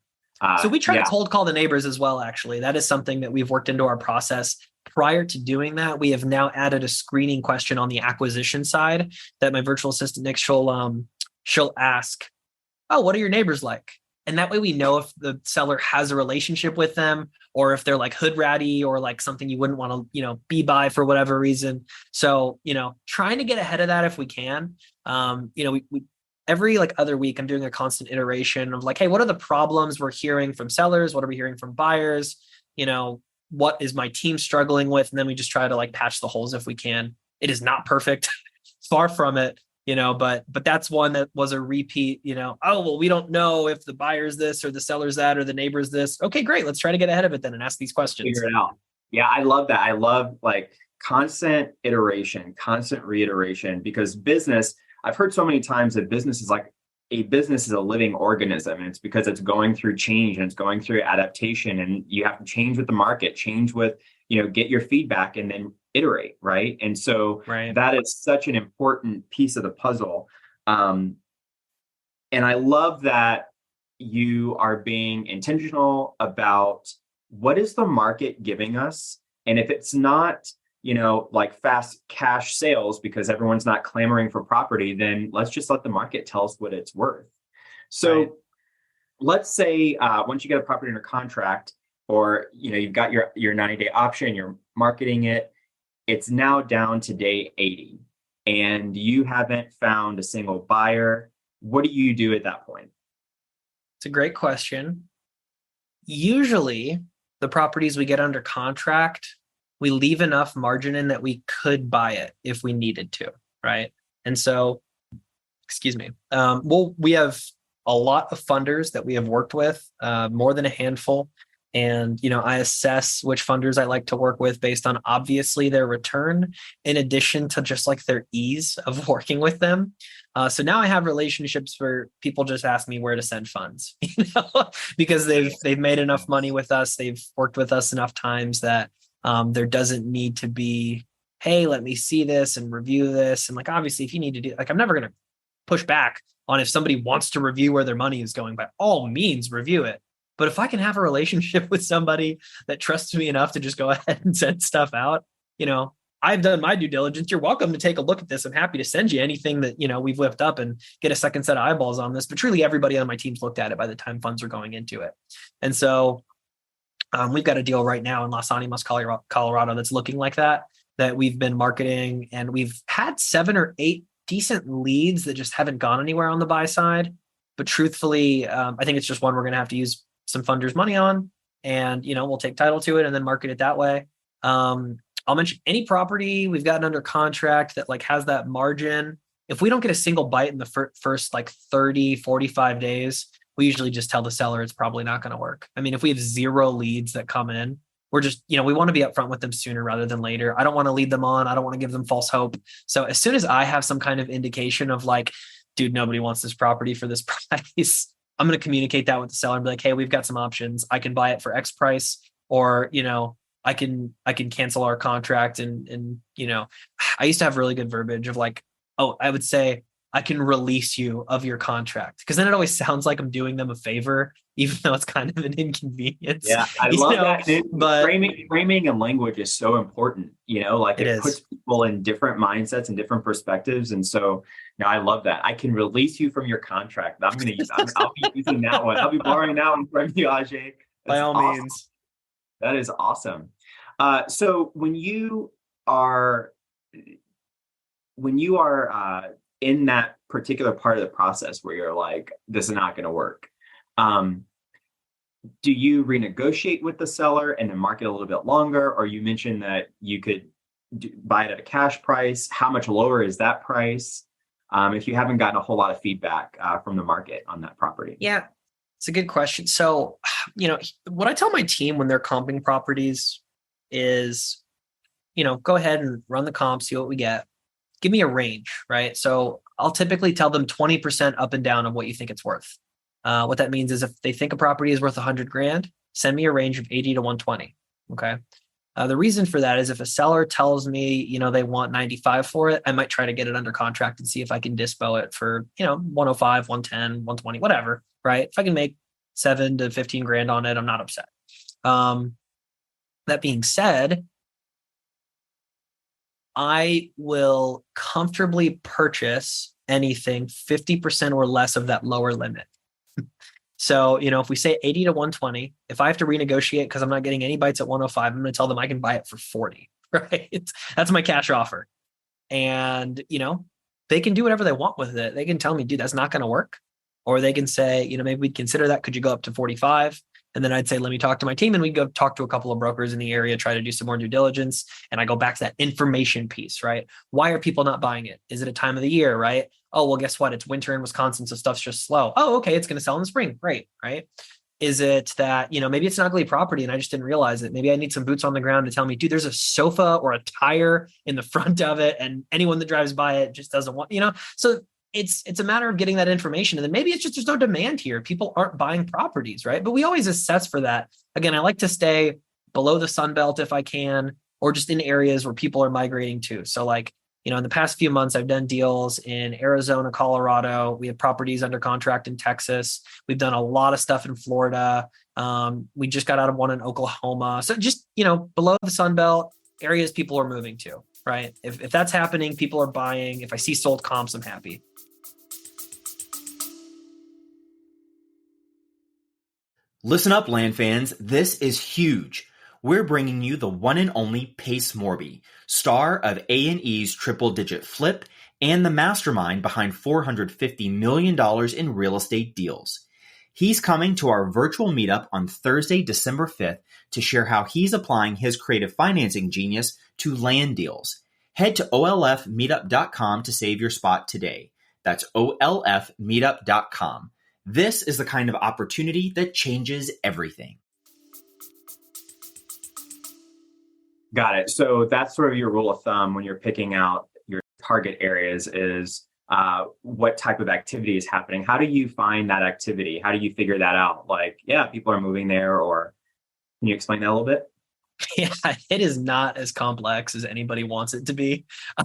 we try to cold call the neighbors as well. Actually, that is something that we've worked into our process. Prior to doing that, we have now added a screening question on the acquisition side that my virtual assistant Nick, she'll ask, oh, what are your neighbors like? And that way we know if the seller has a relationship with them or if they're like hood ratty or like something you wouldn't want to, be by for whatever reason. So, trying to get ahead of that if we can. We every like other week, I'm doing a constant iteration of like, hey, what are the problems we're hearing from sellers? What are we hearing from buyers? What is my team struggling with? And then we just try to like patch the holes if we can. It is not perfect, far from it. But that's one that was a repeat, oh, well, we don't know if the buyer's this or the seller's that or the neighbor's this. Okay, great. Let's try to get ahead of it then and ask these questions. Figure it out. Yeah, I love that. I love like constant iteration, constant reiteration, because business, I've heard so many times that business is like a business is a living organism. And it's because it's going through change and it's going through adaptation and you have to change with the market, change with, get your feedback and then iterate, right? And so that is such an important piece of the puzzle. And I love that you are being intentional about what is the market giving us? And if it's not, like fast cash sales because everyone's not clamoring for property, then let's just let the market tell us what it's worth. So let's say once you get a property under contract or, you've got your 90-day option, you're marketing it, it's now down to day 80 and you haven't found a single buyer. What do you do at that point? It's a great question. Usually the properties we get under contract, we leave enough margin in that we could buy it if we needed to, right? And so, we have a lot of funders that we have worked with, more than a handful. And, I assess which funders I like to work with based on obviously their return, in addition to just like their ease of working with them. So now I have relationships where people just ask me where to send funds, because they've made enough money with us. They've worked with us enough times that there doesn't need to be, hey, let me see this and review this. And like, obviously, if you need to do, like, I'm never going to push back on if somebody wants to review where their money is going. By all means, review it. But if I can have a relationship with somebody that trusts me enough to just go ahead and send stuff out, I've done my due diligence. You're welcome to take a look at this. I'm happy to send you anything that, we've whipped up and get a second set of eyeballs on this. But truly everybody on my team's looked at it by the time funds are going into it. And so we've got a deal right now in Los Animas, Colorado that's looking like that we've been marketing. And we've had 7 or 8 decent leads that just haven't gone anywhere on the buy side. But truthfully, I think it's just one we're going to have to use some funders' money on, and we'll take title to it and then market it that way. I'll mention any property we've gotten under contract that like has that margin. If we don't get a single bite in the first like 30, 45 days, we usually just tell the seller it's probably not going to work. I mean, if we have 0 leads that come in, we're just, we want to be upfront with them sooner rather than later. I don't want to lead them on. I don't want to give them false hope. So as soon as I have some kind of indication of like, dude, nobody wants this property for this price, I'm going to communicate that with the seller and be like, hey, we've got some options. I can buy it for X price, or, I can cancel our contract. And, I used to have really good verbiage of like, oh, I would say I can release you of your contract. Cause then it always sounds like I'm doing them a favor, even though it's kind of an inconvenience. Yeah, I love that. But framing and language is so important, like it puts is. people in different mindsets and different perspectives. And so, I love that. I can release you from your contract. I'm going to use, I'll be using that one. I'll be borrowing that one from you, Ajay. By all means. That is awesome. So when you are in that particular part of the process where you're like, this is not going to work, do you renegotiate with the seller and then market a little bit longer? Or you mentioned that you could buy it at a cash price. How much lower is that price? If you haven't gotten a whole lot of feedback from the market on that property. Yeah, it's a good question. So, what I tell my team when they're comping properties is, go ahead and run the comp, see what we get. Give me a range, right? So I'll typically tell them 20% up and down of what you think it's worth. What that means is if they think a property is worth $100,000, send me a range of 80 to 120. Okay. The reason for that is if a seller tells me, they want 95 for it, I might try to get it under contract and see if I can dispo it for, 105, 110, 120, whatever, right? If I can make 7 to 15 grand on it, I'm not upset. That being said, I will comfortably purchase anything 50% or less of that lower limit. So, if we say 80 to 120, if I have to renegotiate because I'm not getting any bites at 105, I'm going to tell them I can buy it for 40, right? That's my cash offer. And, they can do whatever they want with it. They can tell me, dude, that's not going to work. Or they can say, maybe we'd consider that. Could you go up to 45? And then I'd say, let me talk to my team, and we go talk to a couple of brokers in the area, try to do some more due diligence. And I go back to that information piece, right? Why are people not buying it? Is it a time of the year, right? Oh, well, guess what? It's winter in Wisconsin, so stuff's just slow. Oh, okay. It's going to sell in the spring. Great. Right. Is it that, maybe it's an ugly property and I just didn't realize it. Maybe I need some boots on the ground to tell me, dude, there's a sofa or a tire in the front of it, and anyone that drives by it just doesn't want, so it's a matter of getting that information. And then maybe it's just, there's no demand here. People aren't buying properties, right? But we always assess for that. Again, I like to stay below the Sun Belt if I can, or just in areas where people are migrating to. So like, in the past few months, I've done deals in Arizona, Colorado. We have properties under contract in Texas. We've done a lot of stuff in Florida. We just got out of one in Oklahoma. So just, below the Sun Belt, areas people are moving to, right? If that's happening, people are buying. If I see sold comps, I'm happy. Listen up, land fans. This is huge. We're bringing you the one and only Pace Morby, star of A&E's Triple Digit Flip and the mastermind behind $450 million in real estate deals. He's coming to our virtual meetup on Thursday, December 5th to share how he's applying his creative financing genius to land deals. Head to olfmeetup.com to save your spot today. That's olfmeetup.com. This is the kind of opportunity that changes everything. Got it. So that's sort of your rule of thumb when you're picking out your target areas is what type of activity is happening. How do you find that activity? How do you figure that out? Like, yeah, people are moving there, or can you explain that a little bit? Yeah, it is not as complex as anybody wants it to be. I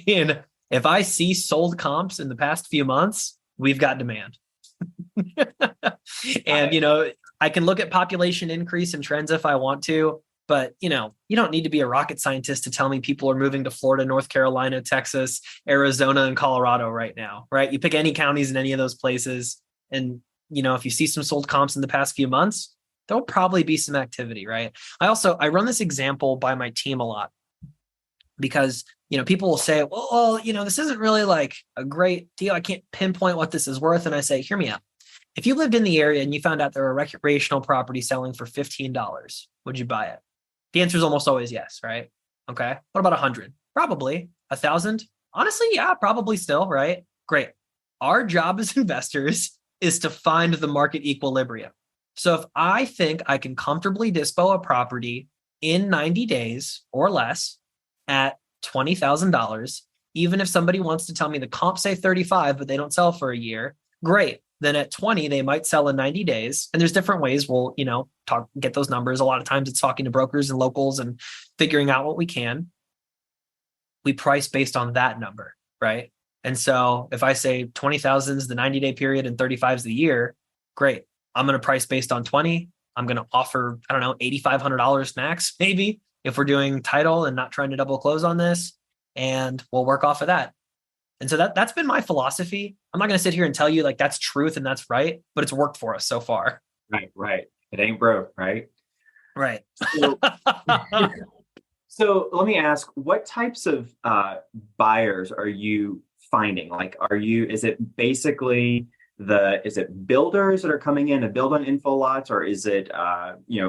mean, if I see sold comps in the past few months, we've got demand. And, I can look at population increase and trends if I want to, but, you don't need to be a rocket scientist to tell me people are moving to Florida, North Carolina, Texas, Arizona, and Colorado right now, right? You pick any counties in any of those places. And, if you see some sold comps in the past few months, there'll probably be some activity, right? I run this example by my team a lot because, people will say, well, this isn't really like a great deal. I can't pinpoint what this is worth. And I say, hear me out. If you lived in the area and you found out there were a recreational property selling for $15, would you buy it? The answer is almost always yes, right? Okay. What about 100? Probably. 1,000? Honestly, yeah, probably still, right? Great. Our job as investors is to find the market equilibrium. So if I think I can comfortably dispo a property in 90 days or less at $20,000. Even if somebody wants to tell me the comp say 35, but they don't sell for a year, great. Then at 20, they might sell in 90 days. And there's different ways we'll, get those numbers. A lot of times it's talking to brokers and locals and figuring out what we can. We price based on that number, right? And so if I say 20,000 is the 90-day period and 35 is the year, great. I'm going to price based on 20. I'm going to offer, I don't know, $8,500 max, maybe, if we're doing title and not trying to double close on this. And we'll work off of that. And so that's been my philosophy. I'm not going to sit here and tell you like that's truth and that's right, but it's worked for us so far. Right. It ain't broke, right? Right. So let me ask, what types of buyers are you finding? Like, is it basically is it builders that are coming in to build on info lots, or is it,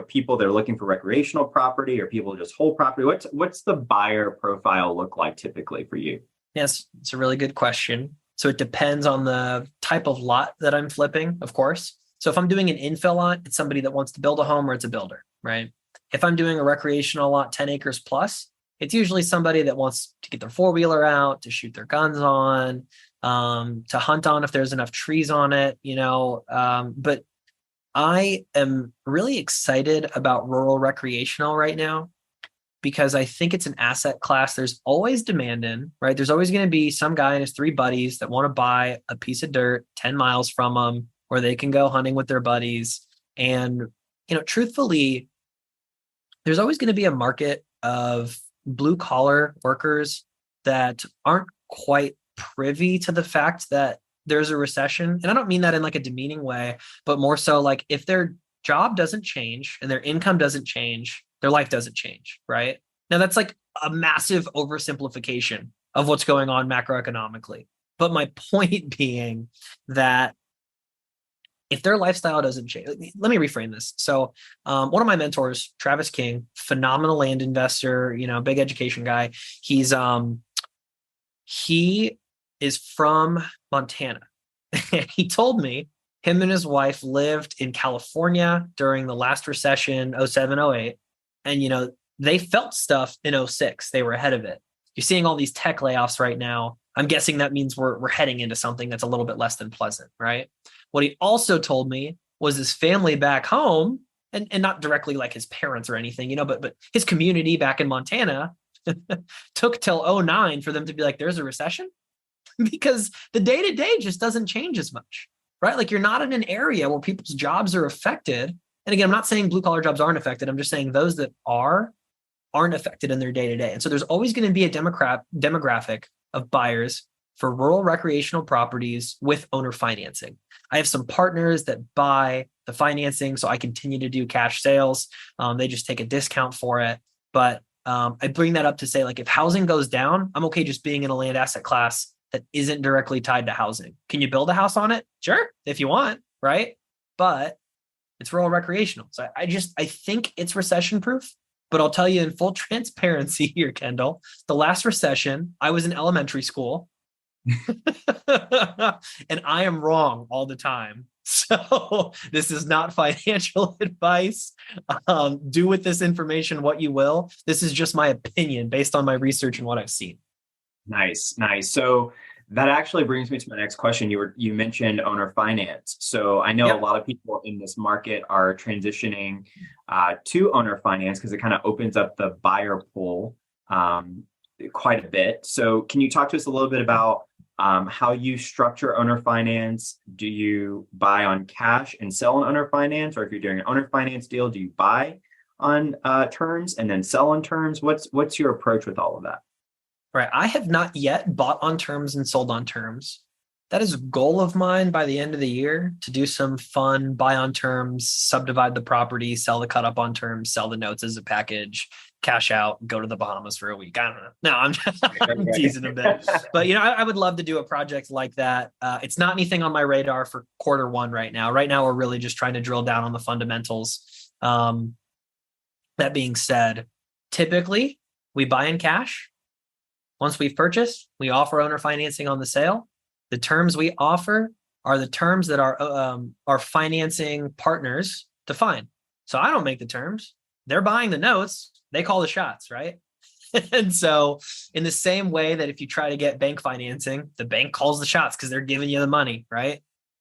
people that are looking for recreational property, or people just hold property? What's the buyer profile look like typically for you? Yes, it's a really good question. So it depends on the type of lot that I'm flipping, of course. So if I'm doing an infill lot, it's somebody that wants to build a home, or it's a builder, right? If I'm doing a recreational lot, 10 acres plus, it's usually somebody that wants to get their four-wheeler out, to shoot their guns on, to hunt on if there's enough trees on it, but I am really excited about rural recreational right now because I think it's an asset class there's always demand in, right? There's always going to be some guy and his three buddies that want to buy a piece of dirt 10 miles from them where they can go hunting with their buddies. And, truthfully, there's always going to be a market of blue collar workers that aren't quite privy to the fact that there's a recession. And I don't mean that in like a demeaning way, but more so like if their job doesn't change and their income doesn't change, their life doesn't change, right? Now that's like a massive oversimplification of what's going on macroeconomically. But my point being that if their lifestyle doesn't change, let me reframe this. So one of my mentors, Travis King, phenomenal land investor, big education guy. He is from Montana. He told me him and his wife lived in California during the last recession, 07, 08. And, they felt stuff in 06. They were ahead of it. You're seeing all these tech layoffs right now. I'm guessing that means we're heading into something that's a little bit less than pleasant, right? What he also told me was his family back home, and not directly like his parents or anything, but his community back in Montana took till 09 for them to be like, there's a recession, because the day-to-day just doesn't change as much, right? Like you're not in an area where people's jobs are affected. And again, I'm not saying blue collar jobs aren't affected. I'm just saying those that aren't affected in their day-to-day. And so there's always going to be a demographic of buyers for rural recreational properties with owner financing. I have some partners that buy the financing, so I continue to do cash sales. They just take a discount for it. But I bring that up to say, like, if housing goes down, I'm okay just being in a land asset class that isn't directly tied to housing. Can you build a house on it? Sure, if you want, right? But it's rural recreational. So I think it's recession proof. But I'll tell you in full transparency here, Kendall, the last recession, I was in elementary school. And I am wrong all the time. So this is not financial advice. Do with this information what you will. This is just my opinion based on my research and what I've seen. Nice. So that actually brings me to my next question. You mentioned owner finance. So I know a lot of people in this market are transitioning to owner finance because it kind of opens up the buyer pool quite a bit. So can you talk to us a little bit about how you structure owner finance? Do you buy on cash and sell on owner finance? Or if you're doing an owner finance deal, do you buy on terms and then sell on terms? What's your approach with all of that? Right. I have not yet bought on terms and sold on terms. That is a goal of mine by the end of the year, to do some fun buy on terms, subdivide the property, sell the cut up on terms, sell the notes as a package, cash out, go to the Bahamas for a week. I don't know. No, I'm teasing a bit. But, I would love to do a project like that. It's not anything on my radar for quarter one right now. Right now, we're really just trying to drill down on the fundamentals. That being said, typically we buy in cash. Once we've purchased, we offer owner financing on the sale. The terms we offer are the terms that our financing partners define. So I don't make the terms. They're buying the notes. they call the shots, right? And so in the same way that if you try to get bank financing, the bank calls the shots because they're giving you the money, right?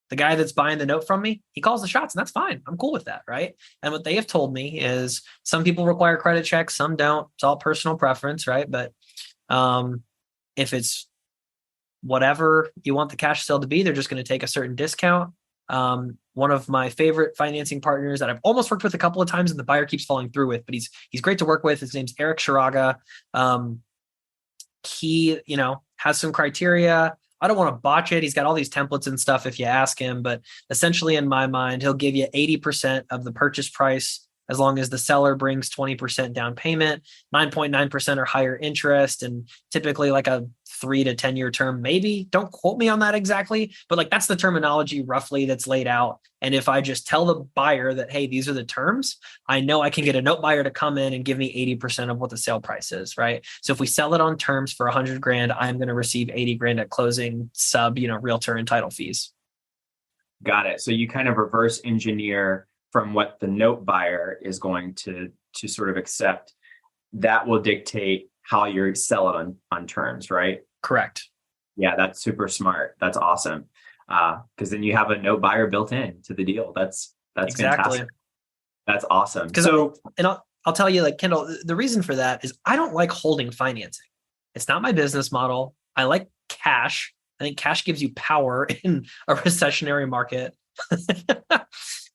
The guy that's buying the note from me, he calls the shots, and that's fine. I'm cool with that, right? And what they have told me is some people require credit checks, some don't. It's all personal preference, right? But if it's whatever you want the cash sale to be, they're just going to take a certain discount. One of my favorite financing partners that I've almost worked with a couple of times and the buyer keeps falling through with, but he's great to work with. His name's Eric Shiraga. He, has some criteria. I don't want to botch it. He's got all these templates and stuff if you ask him, but essentially in my mind, he'll give you 80% of the purchase price as long as the seller brings 20% down payment, 9.9% or higher interest, and typically like a 3 to 10 year term, maybe. Don't quote me on that exactly, but like that's the terminology roughly that's laid out. And if I just tell the buyer that, hey, these are the terms, I know I can get a note buyer to come in and give me 80% of what the sale price is, right? So if we sell it on terms for 100 grand, I'm going to receive 80 grand at closing, sub, realtor and title fees. Got it. So you kind of reverse engineer from what the note buyer is going to sort of accept. That will dictate how you sell it on terms, right? Correct. Yeah, that's super smart. That's awesome. Because then you have a note buyer built in to the deal. That's exactly fantastic. That's awesome. I'll tell you, like, Kendall, the reason for that is I don't like holding financing. It's not my business model. I like cash. I think cash gives you power in a recessionary market.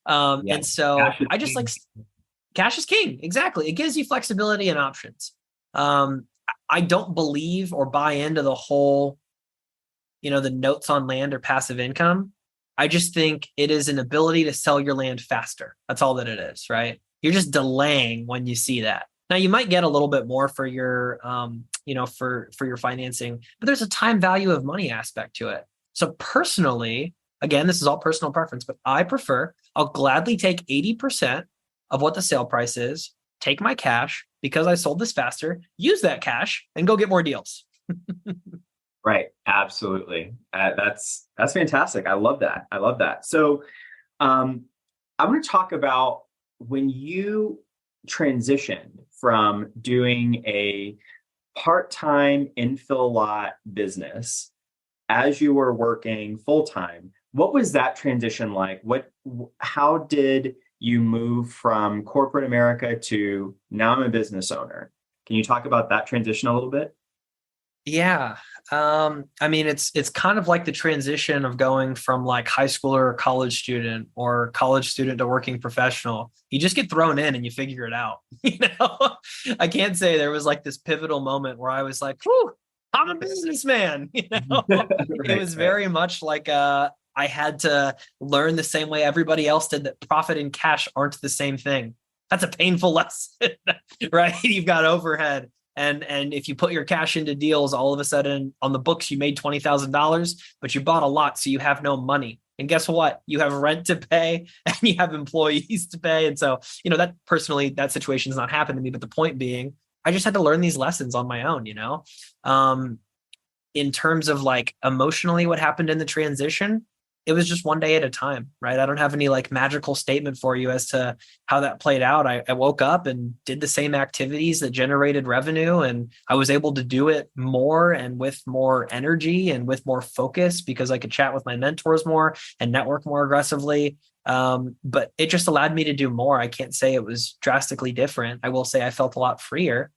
And so I just like cash is king. Exactly. It gives you flexibility and options. I don't believe or buy into the whole, the notes on land or passive income. I just think it is an ability to sell your land faster. That's all that it is, right? You're just delaying when you see that. Now you might get a little bit more for your, for your financing, but there's a time value of money aspect to it. So personally, again, this is all personal preference, but I'll gladly take 80% of what the sale price is, take my cash because I sold this faster, use that cash and go get more deals. Right. Absolutely. That's fantastic. I love that. So I want to talk about when you transitioned from doing a part-time infill lot business as you were working full-time. What was that transition like? How did you move from corporate America to now I'm a business owner? Can you talk about that transition a little bit? Yeah. It's kind of like the transition of going from like high schooler or college student to working professional. You just get thrown in and you figure it out. I can't say there was like this pivotal moment where I was like, whew, I'm a businessman. It was very much like I had to learn the same way everybody else did that profit and cash aren't the same thing. That's a painful lesson, right? You've got overhead. And if you put your cash into deals, all of a sudden on the books, you made $20,000, but you bought a lot. So you have no money. And guess what? You have rent to pay and you have employees to pay. And so, that situation's not happened to me. But the point being, I just had to learn these lessons on my own, in terms of like emotionally what happened in the transition. It was just one day at a time, right? I don't have any like magical statement for you as to how that played out. I woke up and did the same activities that generated revenue, and I was able to do it more and with more energy and with more focus because I could chat with my mentors more and network more aggressively. But it just allowed me to do more. I can't say it was drastically different. I will say I felt a lot freer.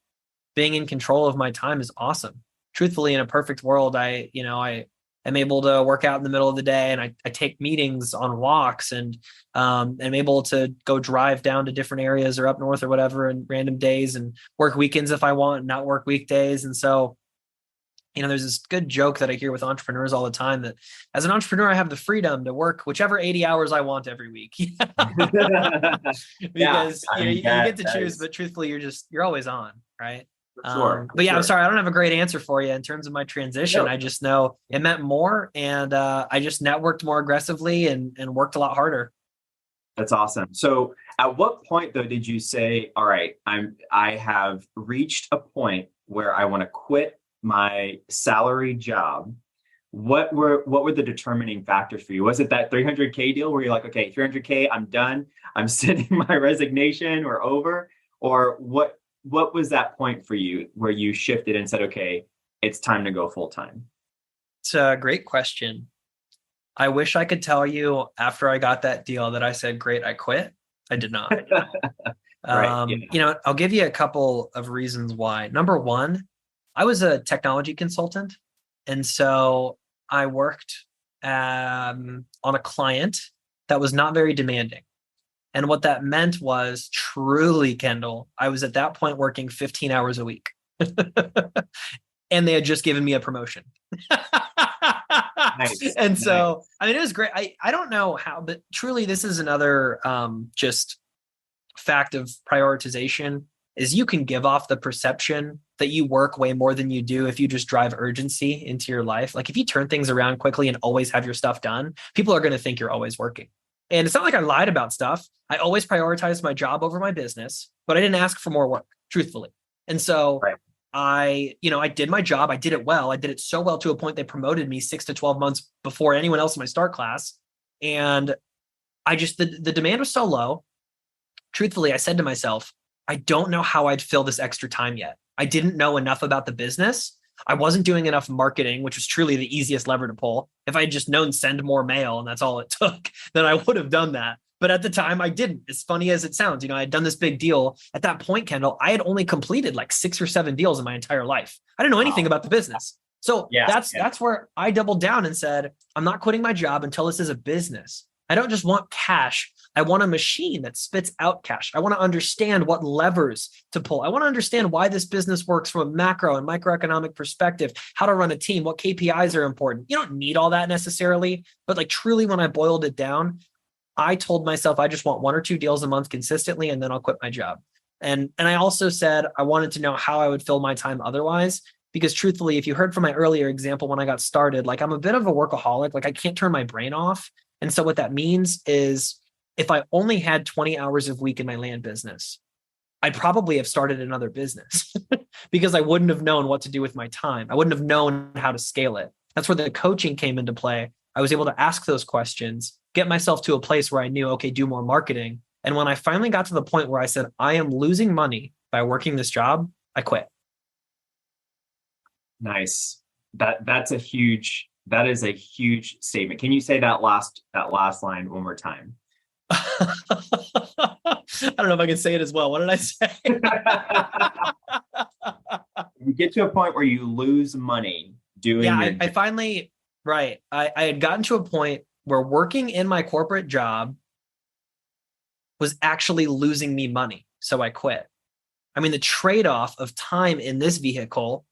Being in control of my time is awesome. Truthfully, in a perfect world, I'm able to work out in the middle of the day and I take meetings on walks and I'm able to go drive down to different areas or up north or whatever in random days and work weekends if I want, not work weekdays. And so, there's this good joke that I hear with entrepreneurs all the time that as an entrepreneur, I have the freedom to work whichever 80 hours I want every week. Because you get to choose, but truthfully, you're always on, right? Sure. But yeah, I'm sorry, I don't have a great answer for you in terms of my transition. No. I just know it meant more and I just networked more aggressively and worked a lot harder. That's awesome. So at what point though, did you say, all right, I have reached a point where I want to quit my salary job? What were the determining factors for you? Was it that 300K deal where you're like, okay, 300K, I'm done. I'm sending my resignation or over, or what what was that point for you where you shifted and said, okay, it's time to go full time? It's a great question. I wish I could tell you after I got that deal that I said, great, I quit. I did not. Right. Yeah. I'll give you a couple of reasons why. Number one, I was a technology consultant. And so I worked on a client that was not very demanding. And what that meant was truly, Kendall, I was at that point working 15 hours a week. And they had just given me a promotion. Nice. And so, I mean, it was great. I don't know how, but truly this is another just fact of prioritization is you can give off the perception that you work way more than you do if you just drive urgency into your life. Like if you turn things around quickly and always have your stuff done, people are going to think you're always working. And it's not like I lied about stuff. I always prioritized my job over my business, but I didn't ask for more work, truthfully. And so Right. I did my job. I did it well. I did it so well to a point they promoted me 6 to 12 months before anyone else in my start class. And the demand was so low. Truthfully, I said to myself, I don't know how I'd fill this extra time yet. I didn't know enough about the business. I wasn't doing enough marketing, which was truly the easiest lever to pull. If I had just known send more mail and that's all it took, then I would have done that. But at the time I didn't. As funny as it sounds, I had done this big deal. At that point, Kendall, I had only completed like 6 or 7 deals in my entire life. I didn't know anything about the business. So that's where I doubled down and said, I'm not quitting my job until this is a business. I don't just want cash. I want a machine that spits out cash. I want to understand what levers to pull. I want to understand why this business works from a macro and microeconomic perspective, how to run a team, what KPIs are important. You don't need all that necessarily, but like truly when I boiled it down, I told myself I just want 1 or 2 deals a month consistently, and then I'll quit my job. And I also said I wanted to know how I would fill my time otherwise, because truthfully, if you heard from my earlier example when I got started, like I'm a bit of a workaholic, like I can't turn my brain off. And so what that means is if I only had 20 hours a week in my land business, I'd probably have started another business because I wouldn't have known what to do with my time. I wouldn't have known how to scale it. That's where the coaching came into play. I was able to ask those questions, get myself to a place where I knew, okay, do more marketing. And when I finally got to the point where I said, I am losing money by working this job, I quit. Nice. That is a huge statement. Can you say that last line one more time? I don't know if I can say it as well. What did I say? You get to a point where you lose money doing. Yeah, I finally, right. I had gotten to a point where working in my corporate job was actually losing me money. So I quit. I mean, the trade-off of time in this vehicle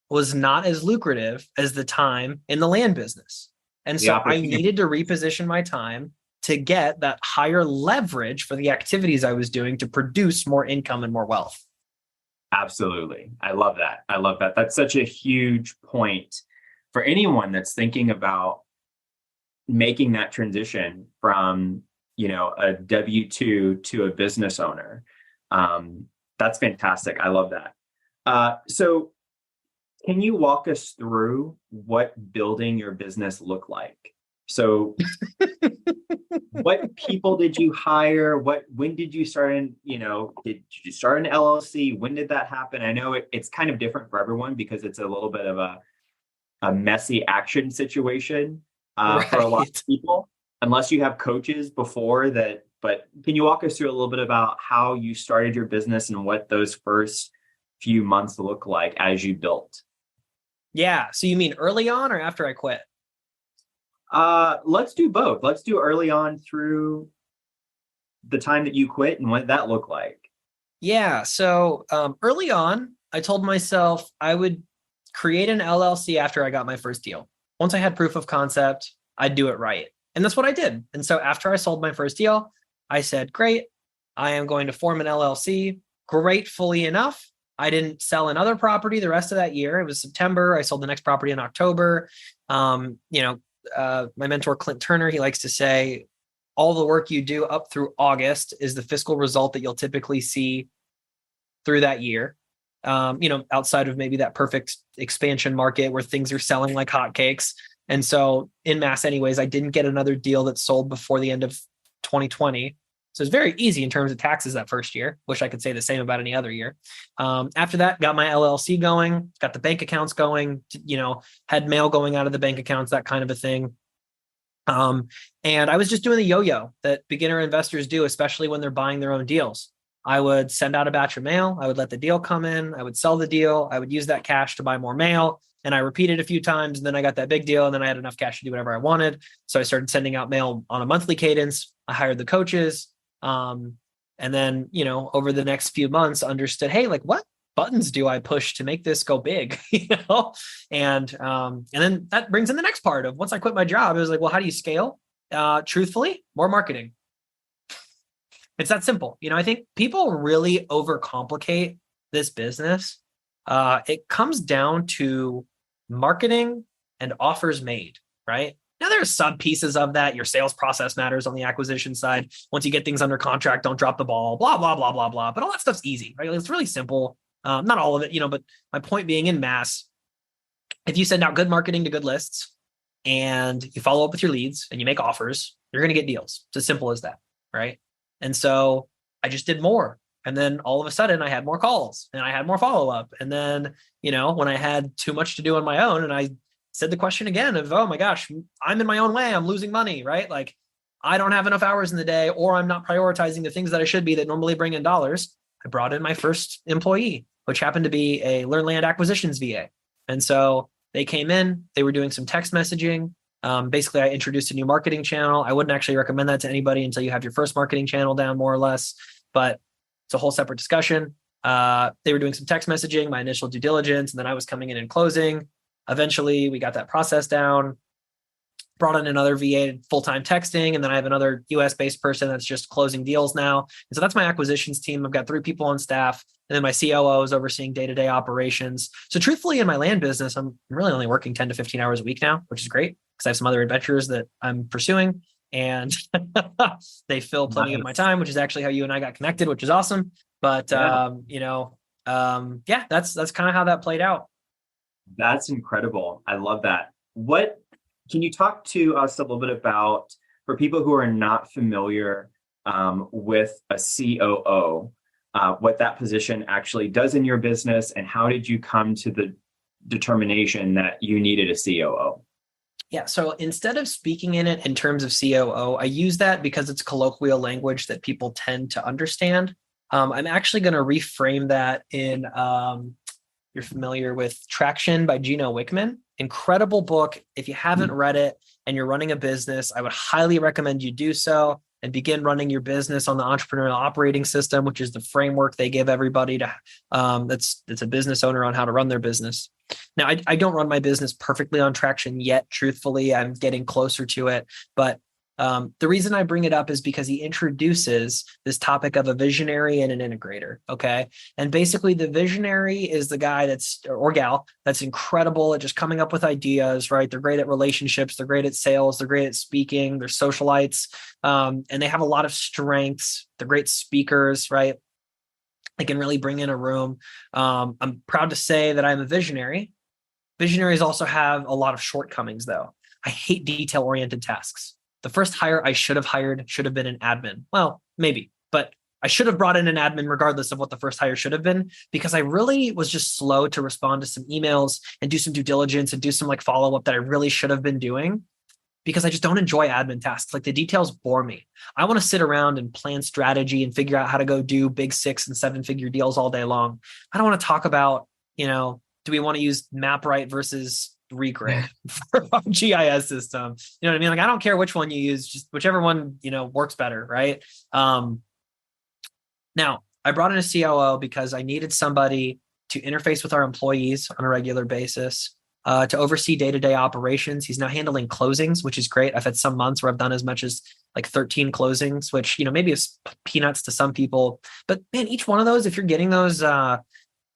was not as lucrative as the time in the land business. And so I needed to reposition my time to get that higher leverage for the activities I was doing to produce more income and more wealth. Absolutely. I love that. That's such a huge point for anyone that's thinking about making that transition from, a W-2 to a business owner. That's fantastic. I love that. So can you walk us through what building your business looked like? So what people did you hire? When did you start did you start an LLC? When did that happen? I know it's kind of different for everyone because it's a little bit of a messy action situation for a lot of people, unless you have coaches before that. But can you walk us through a little bit about how you started your business and what those first few months look like as you built? Yeah. So you mean early on or after I quit? Let's do both. Let's do early on through the time that you quit and what that looked like. Yeah. So early on, I told myself I would create an LLC after I got my first deal. Once I had proof of concept, I'd do it right. And that's what I did. And so after I sold my first deal, I said, great, I am going to form an LLC. Gratefully enough, I didn't sell another property the rest of that year. It was September. I sold the next property in October. My mentor, Clint Turner, he likes to say, all the work you do up through August is the fiscal result that you'll typically see through that year. Outside of maybe that perfect expansion market where things are selling like hotcakes. And so in mass anyways, I didn't get another deal that sold before the end of 2020. So it's very easy in terms of taxes that first year. Wish I could say the same about any other year. After that, got my LLC going, got the bank accounts going, had mail going out of the bank accounts, that kind of a thing. And I was just doing the yo-yo that beginner investors do, especially when they're buying their own deals. I would send out a batch of mail. I would let the deal come in. I would sell the deal. I would use that cash to buy more mail. And I repeated a few times. And then I got that big deal. And then I had enough cash to do whatever I wanted. So I started sending out mail on a monthly cadence. I hired the coaches. And then, over the next few months, understood, hey, like what buttons do I push to make this go big? And then that brings in the next part of once I quit my job, it was like, well, how do you scale? Truthfully, more marketing. It's that simple. I think people really overcomplicate this business. It comes down to marketing and offers made, right? Now there's sub pieces of that. Your sales process matters on the acquisition side. Once you get things under contract, don't drop the ball, blah, blah, blah, blah, blah. But all that stuff's easy, right? It's really simple. Not all of it, but my point being in mass, if you send out good marketing to good lists and you follow up with your leads and you make offers, you're going to get deals. It's as simple as that, right? And so I just did more. And then all of a sudden I had more calls and I had more follow-up. And then, when I had too much to do on my own and I said the question again of, oh my gosh, I'm in my own way. I'm losing money, right? Like I don't have enough hours in the day, or I'm not prioritizing the things that I should be that normally bring in dollars. I brought in my first employee, which happened to be a Learn Land Acquisitions VA. And so they came in, they were doing some text messaging. Basically, I introduced a new marketing channel. I wouldn't actually recommend that to anybody until you have your first marketing channel down, more or less. But it's a whole separate discussion. They were doing some text messaging, my initial due diligence, and then I was coming in and closing. Eventually, we got that process down, brought in another VA full-time texting, and then I have another US-based person that's just closing deals now. And so that's my acquisitions team. I've got 3 people on staff, and then my COO is overseeing day-to-day operations. So truthfully, in my land business, I'm really only working 10 to 15 hours a week now, which is great because I have some other adventures that I'm pursuing, and they fill plenty of my time, which is actually how you and I got connected, which is awesome. But that's kind of how that played out. That's incredible. I love that. Can you talk to us a little bit about, for people who are not familiar with a COO, what that position actually does in your business, and how did you come to the determination that you needed a COO? Yeah. So instead of speaking in it in terms of COO, I use that because it's colloquial language that people tend to understand. I'm actually going to reframe that in, you're familiar with Traction by Gino Wickman. Incredible book. If you haven't read it and you're running a business, I would highly recommend you do so and begin running your business on the entrepreneurial operating system, which is the framework they give everybody to that's a business owner on how to run their business. Now, I don't run my business perfectly on Traction yet. Truthfully, I'm getting closer to it. But the reason I bring it up is because he introduces this topic of a visionary and an integrator. Okay. And basically the visionary is the guy or gal that's incredible at just coming up with ideas, right? They're great at relationships. They're great at sales. They're great at speaking. They're socialites. And they have a lot of strengths. They're great speakers, right? They can really bring in a room. I'm proud to say that I'm a visionary. Visionaries also have a lot of shortcomings though. I hate detail-oriented tasks. The first hire I should have hired should have been an admin. Well, maybe, but I should have brought in an admin regardless of what the first hire should have been, because I really was just slow to respond to some emails and do some due diligence and do some like follow-up that I really should have been doing, because I just don't enjoy admin tasks. Like the details bore me. I want to sit around and plan strategy and figure out how to go do big 6 and 7-figure deals all day long. I don't want to talk about, do we want to use MapRight versus Regrid for our GIS system? You know what I mean? Like, I don't care which one you use, just whichever one, works better. Right. Now I brought in a COO because I needed somebody to interface with our employees on a regular basis, to oversee day-to-day operations. He's now handling closings, which is great. I've had some months where I've done as much as like 13 closings, which, maybe is peanuts to some people, but man, each one of those, if you're getting those,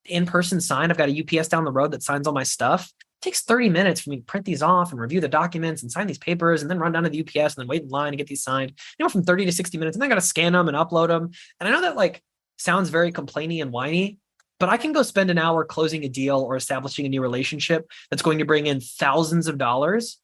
in-person signed, I've got a UPS down the road that signs all my stuff. Takes 30 minutes for me to print these off and review the documents and sign these papers and then run down to the UPS and then wait in line and get these signed, from 30 to 60 minutes. And then I got to scan them and upload them. And I know that like sounds very complainy and whiny, but I can go spend an hour closing a deal or establishing a new relationship that's going to bring in thousands of dollars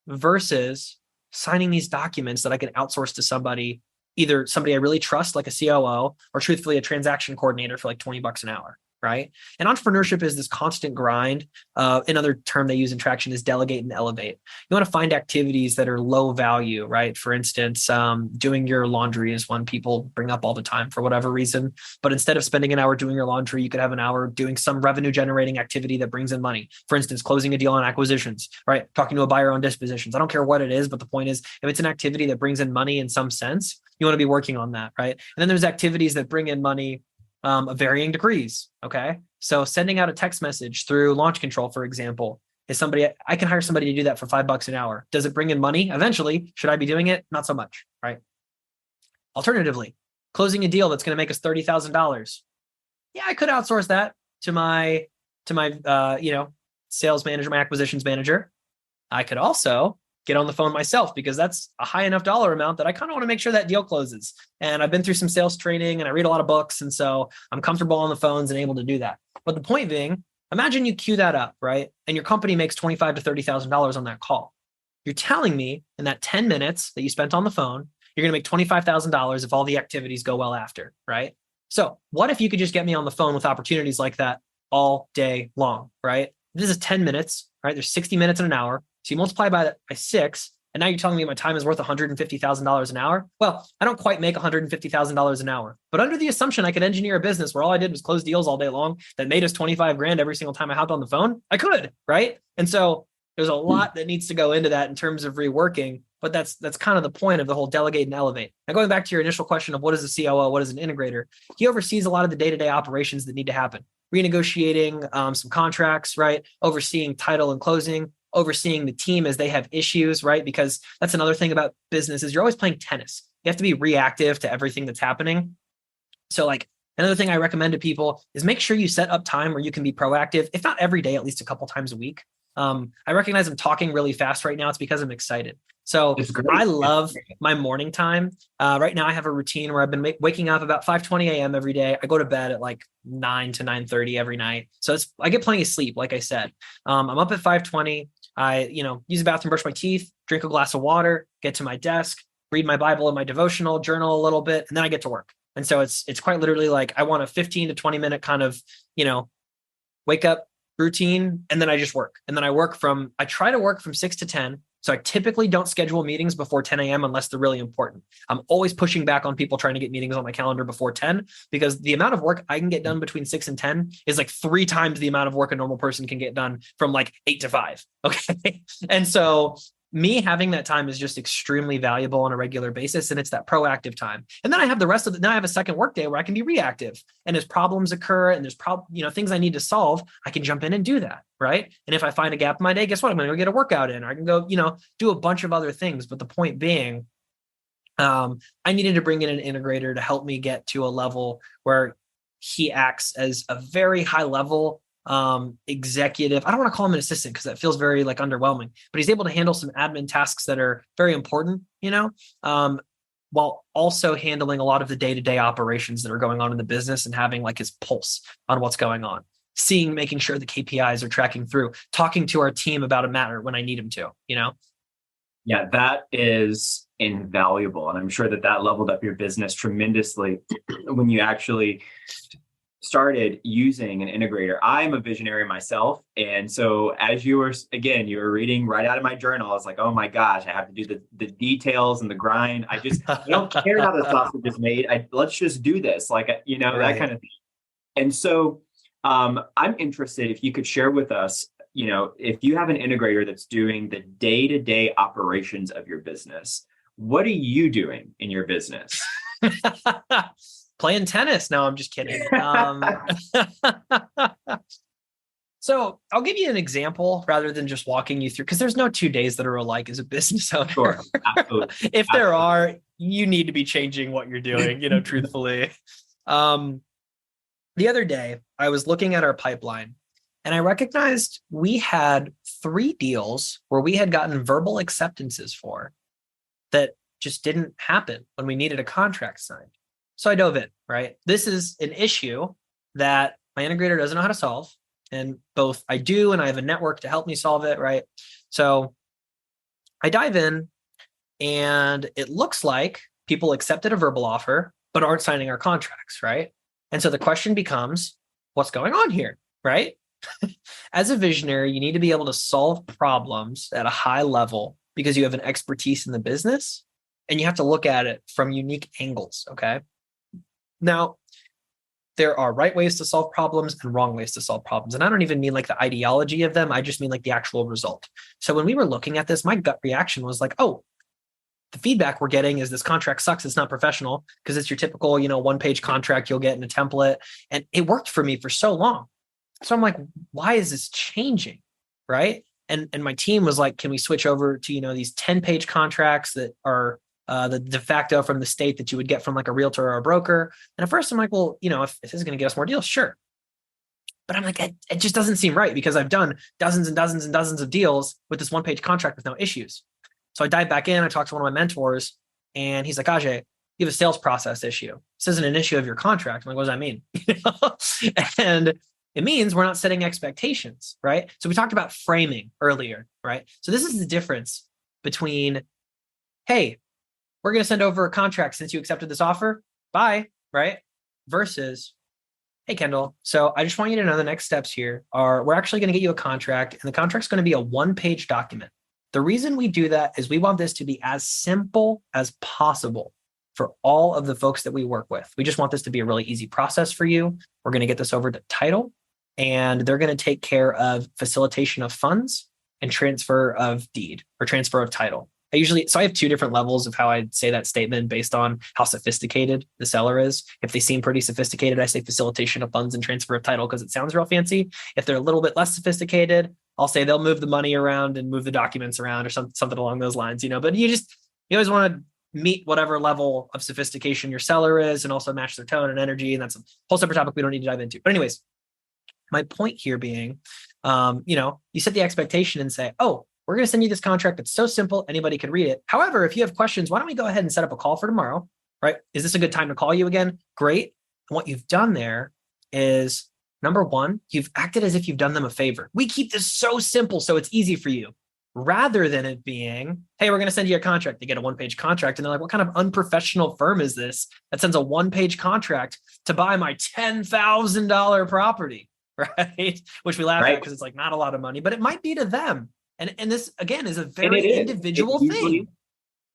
versus signing these documents that I can outsource to somebody either somebody I really trust, like a COO, or truthfully, a transaction coordinator for like $20 an hour. Right. And entrepreneurship is this constant grind. Another term they use in Traction is delegate and elevate. You want to find activities that are low value, right? For instance, doing your laundry is one people bring up all the time for whatever reason. But instead of spending an hour doing your laundry, you could have an hour doing some revenue generating activity that brings in money. For instance, closing a deal on acquisitions, right? Talking to a buyer on dispositions. I don't care what it is, but the point is, if it's an activity that brings in money in some sense, you want to be working on that, right? And then there's activities that bring in money of varying degrees. Okay. So sending out a text message through launch control, for example, is somebody I can hire somebody to do that for $5 an hour. Does it bring in money? Eventually, should I be doing it? Not so much. Right. Alternatively, closing a deal that's going to make us $30,000. Yeah, I could outsource that to my sales manager, my acquisitions manager. I could also get on the phone myself because that's a high enough dollar amount that I kind of want to make sure that deal closes. And I've been through some sales training and I read a lot of books. And so I'm comfortable on the phones and able to do that. But the point being, imagine you queue that up, right? And your company makes $25,000 to $30,000 on that call. You're telling me in that 10 minutes that you spent on the phone, you're going to make $25,000 if all the activities go well after, right? So what if you could just get me on the phone with opportunities like that all day long, right? This is 10 minutes, right? There's 60 minutes in an hour. So you multiply by 6, and now you're telling me my time is worth $150,000 an hour? Well, I don't quite make $150,000 an hour, but under the assumption I could engineer a business where all I did was close deals all day long that made us 25 grand every single time I hopped on the phone, I could, right? And so there's a lot that needs to go into that in terms of reworking, but that's kind of the point of the whole delegate and elevate. Now, going back to your initial question of what is a COO, what is an integrator, he oversees a lot of the day-to-day operations that need to happen. Renegotiating some contracts, right? Overseeing title and closing, overseeing the team as they have issues, right? Because that's another thing about business is you're always playing tennis. You have to be reactive to everything that's happening. So like another thing I recommend to people is make sure you set up time where you can be proactive, if not every day, at least a couple times a week. I recognize I'm talking really fast right now. It's because I'm excited. So I love my morning time. Right now I have a routine where I've been waking up about 5:20 a.m. every day. I go to bed at like 9 to 9:30 every night. So I get plenty of sleep. Like I said, I'm up at 5:20. I, use the bathroom, brush my teeth, drink a glass of water, get to my desk, read my Bible and my devotional, journal a little bit, and then I get to work. And so it's quite literally like I want a 15 to 20 minute kind of, wake up routine. And then I just work. And then I try to work from 6 to 10. So I typically don't schedule meetings before 10 a.m. unless they're really important. I'm always pushing back on people trying to get meetings on my calendar before 10 because the amount of work I can get done between 6 and 10 is like 3 times the amount of work a normal person can get done from like 8 to 5. Okay. And so me having that time is just extremely valuable on a regular basis. And it's that proactive time. And then I have the rest of now I have a second work day where I can be reactive. And as problems occur and there's things I need to solve, I can jump in and do that. Right. And if I find a gap in my day, guess what? I'm going to go get a workout in, or I can go, do a bunch of other things. But the point being, I needed to bring in an integrator to help me get to a level where he acts as a very high level executive. I don't want to call him an assistant because that feels very like underwhelming, but he's able to handle some admin tasks that are very important, while also handling a lot of the day-to-day operations that are going on in the business and having like his pulse on what's going on, making sure the KPIs are tracking through, talking to our team about a matter when I need him to, Yeah, that is invaluable. And I'm sure that leveled up your business tremendously when you actually started using an integrator. I'm a visionary myself. And so as you were reading right out of my journal, I was like, oh my gosh, I have to do the details and the grind. I don't care how the sausage is made. Let's just do this. Like, right. That kind of thing. And so I'm interested if you could share with us, if you have an integrator that's doing the day-to-day operations of your business, what are you doing in your business? Playing tennis. No, I'm just kidding. So I'll give you an example rather than just walking you through, because there's no 2 days that are alike as a business owner. Sure, absolutely. If there are, you need to be changing what you're doing, truthfully. The other day, I was looking at our pipeline and I recognized we had 3 deals where we had gotten verbal acceptances for that just didn't happen when we needed a contract signed. So I dove in, right? This is an issue that my integrator doesn't know how to solve. And both I do, and I have a network to help me solve it, right? So I dive in and it looks like people accepted a verbal offer, but aren't signing our contracts, right? And so the question becomes, what's going on here, right? As a visionary, you need to be able to solve problems at a high level because you have an expertise in the business, and you have to look at it from unique angles, okay? Now, there are right ways to solve problems and wrong ways to solve problems. And I don't even mean like the ideology of them. I just mean like the actual result. So when we were looking at this, my gut reaction was like, oh, the feedback we're getting is this contract sucks. It's not professional because it's your typical, one-page contract you'll get in a template. And it worked for me for so long. So I'm like, why is this changing? Right. And my team was like, can we switch over to, these 10-page contracts that are the de facto from the state that you would get from like a realtor or a broker? And at first I'm like, well, if this is going to get us more deals, sure. But I'm like, it just doesn't seem right because I've done dozens and dozens and dozens of deals with this 1-page contract with no issues. So I dive back in, I talked to one of my mentors, and he's like, Ajay, you have a sales process issue. This isn't an issue of your contract. I'm like, what does that mean? And it means we're not setting expectations, right? So we talked about framing earlier, right? So this is the difference between, hey, we're going to send over a contract since you accepted this offer. Bye, right? Versus, hey, Kendall, so I just want you to know the next steps here are we're actually going to get you a contract, and the contract's going to be a 1-page document. The reason we do that is we want this to be as simple as possible for all of the folks that we work with. We just want this to be a really easy process for you. We're going to get this over to title, and they're going to take care of facilitation of funds and transfer of deed or transfer of title. So I have 2 different levels of how I say that statement based on how sophisticated the seller is. If they seem pretty sophisticated, I say facilitation of funds and transfer of title because it sounds real fancy. If they're a little bit less sophisticated, I'll say they'll move the money around and move the documents around or something along those lines, but you always want to meet whatever level of sophistication your seller is and also match their tone and energy. And that's a whole separate topic we don't need to dive into. But anyways, my point here being, you set the expectation and say, oh, we're going to send you this contract that's so simple, anybody can read it. However, if you have questions, why don't we go ahead and set up a call for tomorrow, right? Is this a good time to call you again? Great. And what you've done there is, number one, you've acted as if you've done them a favor. We keep this so simple so it's easy for you, rather than it being, hey, we're going to send you a contract. They get a 1-page contract, and they're like, what kind of unprofessional firm is this that sends a 1-page contract to buy my $10,000 property, right? Which we laugh at because it's like not a lot of money, but it might be to them. And this, again, is a very individual thing.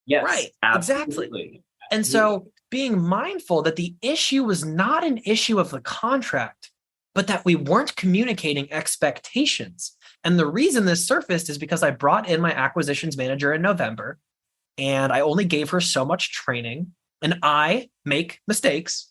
Yes, right. Absolutely. Exactly. And so being mindful that the issue was not an issue of the contract, but that we weren't communicating expectations. And the reason this surfaced is because I brought in my acquisitions manager in November, and I only gave her so much training, and I make mistakes.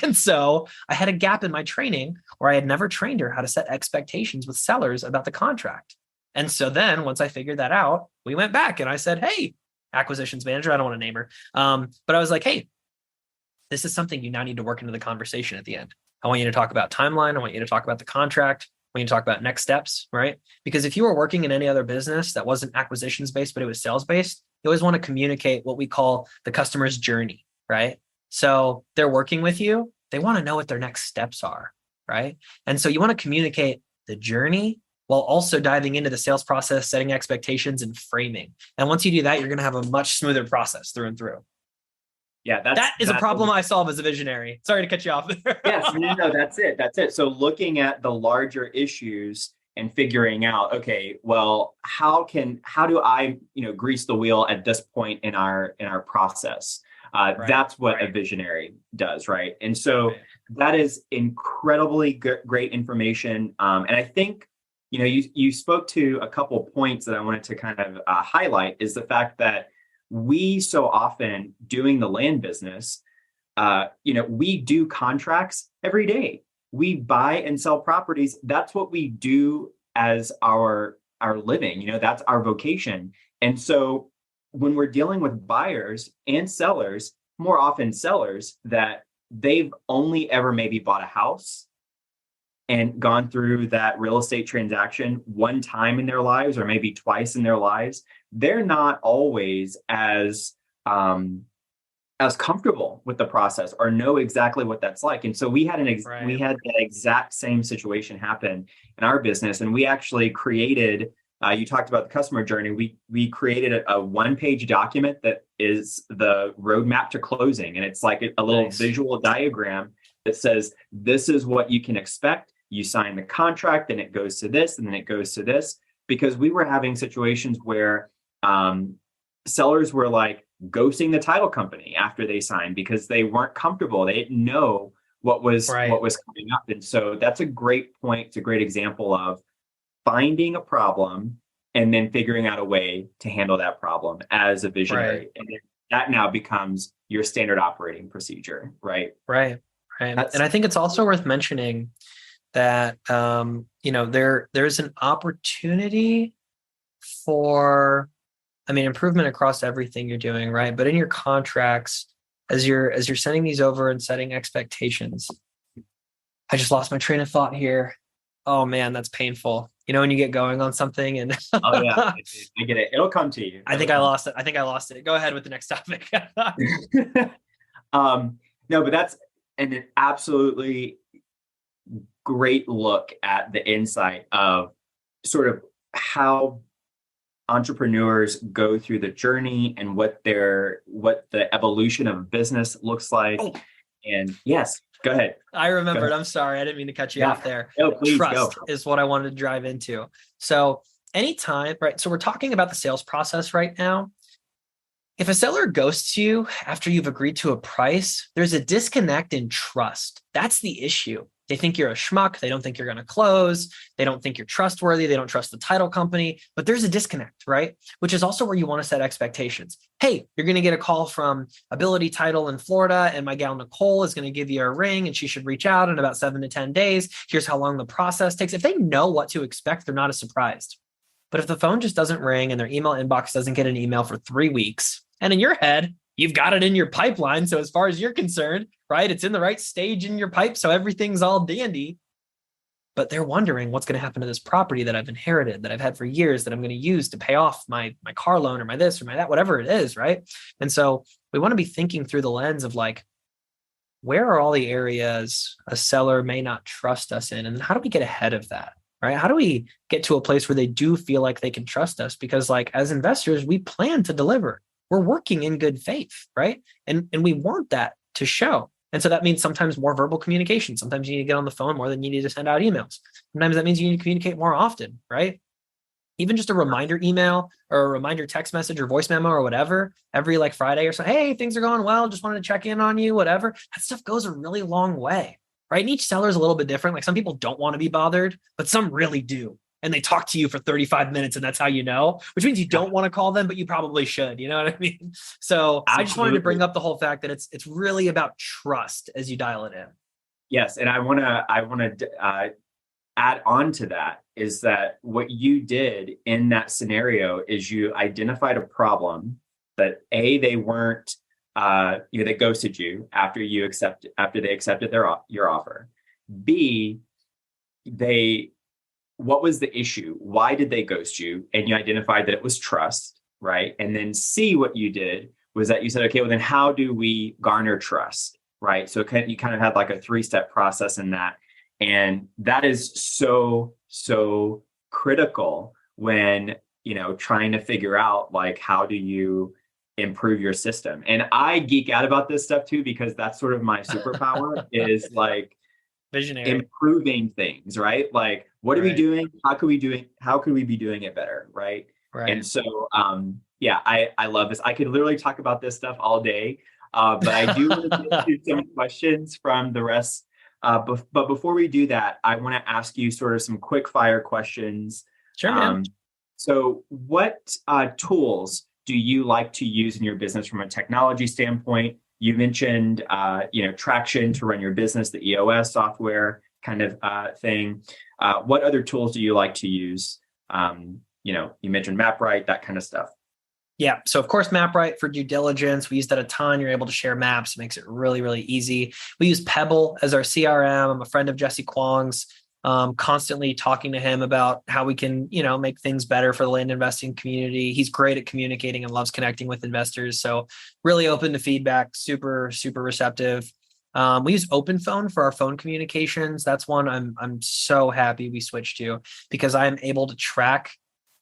And so I had a gap in my training where I had never trained her how to set expectations with sellers about the contract. And so then once I figured that out, we went back and I said, hey, acquisitions manager, I don't want to name her. But I was like, hey, this is something you now need to work into the conversation at the end. I want you to talk about timeline. I want you to talk about the contract. I want you to talk about next steps, right? Because if you were working in any other business that wasn't acquisitions based, but it was sales based, you always want to communicate what we call the customer's journey, right? So they're working with you. They want to know what their next steps are, right? And so you want to communicate the journey while also diving into the sales process, setting expectations and framing. And once you do that, you're going to have a much smoother process through and through. Yeah, that is a problem I solve as a visionary. Sorry to cut you off there. Yes, no, that's it. That's it. So looking at the larger issues and figuring out, okay, well, how do I, grease the wheel at this point in our process? That's what a visionary does, right? And so that is incredibly great information. And I think, you spoke to a couple points that I wanted to kind of highlight is the fact that we so often doing the land business, we do contracts every day. We buy and sell properties. That's what we do as our living, that's our vocation. And so when we're dealing with buyers and sellers, more often sellers that they've only ever maybe bought a house and gone through that real estate transaction one time in their lives or maybe twice in their lives, they're not always as comfortable with the process or know exactly what that's like. And so we had we had that exact same situation happen in our business, and we actually created you talked about the customer journey. We created a one-page document that is the roadmap to closing, and it's like a little visual diagram that says this is what you can expect. You sign the contract, then it goes to this, and then it goes to this. Because we were having situations where sellers were like ghosting the title company after they signed because they weren't comfortable. They didn't know what was coming up. And so that's a great point. It's a great example of finding a problem and then figuring out a way to handle that problem as a visionary. And that now becomes your standard operating procedure, right? Right. And I think it's also worth mentioning that, there's an opportunity for, improvement across everything you're doing, right? But in your contracts, as you're sending these over and setting expectations, I just lost my train of thought here. Oh man, that's painful. When you get going on something and oh yeah, I get it. It'll come to you. I think I lost it. Go ahead with the next topic. No, but that's an absolutely great look at the insight of sort of how entrepreneurs go through the journey and what the evolution of business looks like. Oh. And yes, go ahead. I remembered. I'm sorry. I didn't mean to cut you off there. No, please Trust go. is what I wanted to drive into. So anytime, right? So we're talking about the sales process right now. If a seller ghosts you after you've agreed to a price, there's a disconnect in trust. That's the issue. They think you're a schmuck. They don't think you're going to close. They don't think you're trustworthy. They don't trust the title company, but there's a disconnect, right? Which is also where you want to set expectations. Hey, you're going to get a call from Ability Title in Florida, and my gal Nicole is going to give you a ring, and she should reach out in about 7 to 10 days. Here's how long the process takes. If they know what to expect, they're not as surprised. But if the phone just doesn't ring and their email inbox doesn't get an email for 3 weeks, and in your head, you've got it in your pipeline. So as far as you're concerned, right, it's in the right stage in your pipe. So everything's all dandy. But they're wondering what's going to happen to this property that I've inherited, that I've had for years, that I'm going to use to pay off my car loan or my this or my that, whatever it is, right? And so we want to be thinking through the lens of like, where are all the areas a seller may not trust us in? And how do we get ahead of that, right? How do we get to a place where they do feel like they can trust us? Because like as investors, we plan to deliver. We're working in good faith, right? And we want that to show. And so that means sometimes more verbal communication. Sometimes you need to get on the phone more than you need to send out emails. Sometimes that means you need to communicate more often, right? Even just a reminder email or a reminder text message or voice memo or whatever, every like Friday or so, hey, things are going well. Just wanted to check in on you, whatever. That stuff goes a really long way, right? And each seller is a little bit different. Like some people don't want to be bothered, but some really do. And they talk to you for 35 minutes and that's how you know, which means you don't want to call them, but you probably should, you know what I mean? So Absolutely. I just wanted to bring up the whole fact that it's really about trust as you dial it in. Yes. And I want to add on to that is that what you did in that scenario is you identified a problem that they weren't, they ghosted you after they accepted your offer. B, what was the issue? Why did they ghost you? And you identified that it was trust, right? And then C, what you did was that you said, okay, well then how do we garner trust, right? So you kind of had like a 3-step process in that. And that is so, so critical when, trying to figure out like, how do you improve your system? And I geek out about this stuff too, because that's sort of my superpower is like, visionary, improving things, right? Like, what are we doing? How could we be doing it better, right? And so, I love this. I could literally talk about this stuff all day, but I do want to get to some questions from the rest. But before we do that, I want to ask you sort of some quick fire questions. Sure, man. So, what tools do you like to use in your business from a technology standpoint? You mentioned, Traction to run your business, the EOS software kind of thing. What other tools do you like to use? You mentioned MapRight, that kind of stuff. Yeah. So of course, MapRight for due diligence. We use that a ton. You're able to share maps. It makes it really, really easy. We use Pebble as our CRM. I'm a friend of Jesse Kwong's. Constantly talking to him about how we can, make things better for the land investing community. He's great at communicating and loves connecting with investors. So really open to feedback, super, super receptive. We use OpenPhone for our phone communications. That's one I'm so happy we switched to because I'm able to track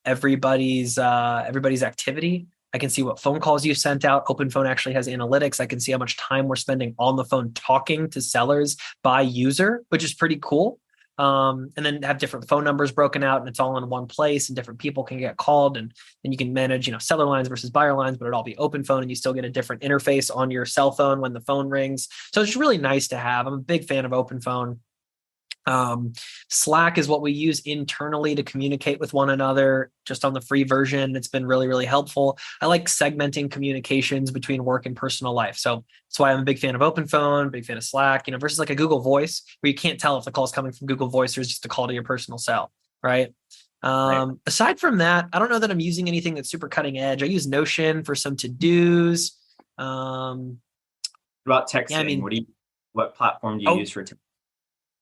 everybody's activity. I can see what phone calls you sent out. Open Phone actually has analytics. I can see how much time we're spending on the phone talking to sellers by user, which is pretty cool. And then have different phone numbers broken out, and it's all in one place, and different people can get called, and you can manage, seller lines versus buyer lines, but it'll all be Open Phone, and you still get a different interface on your cell phone when the phone rings. So it's just really nice to have. I'm a big fan of Open Phone. Slack is what we use internally to communicate with one another, just on the free version. It's been really, really helpful. I like segmenting communications between work and personal life. So that's why I'm a big fan of Open Phone, big fan of Slack, versus like a Google Voice, where you can't tell if the call is coming from Google Voice or just a call to your personal cell, right? Right. Aside from that, I don't know that I'm using anything that's super cutting edge. I use Notion for some to-dos. What about texting? What platform do you use for texting?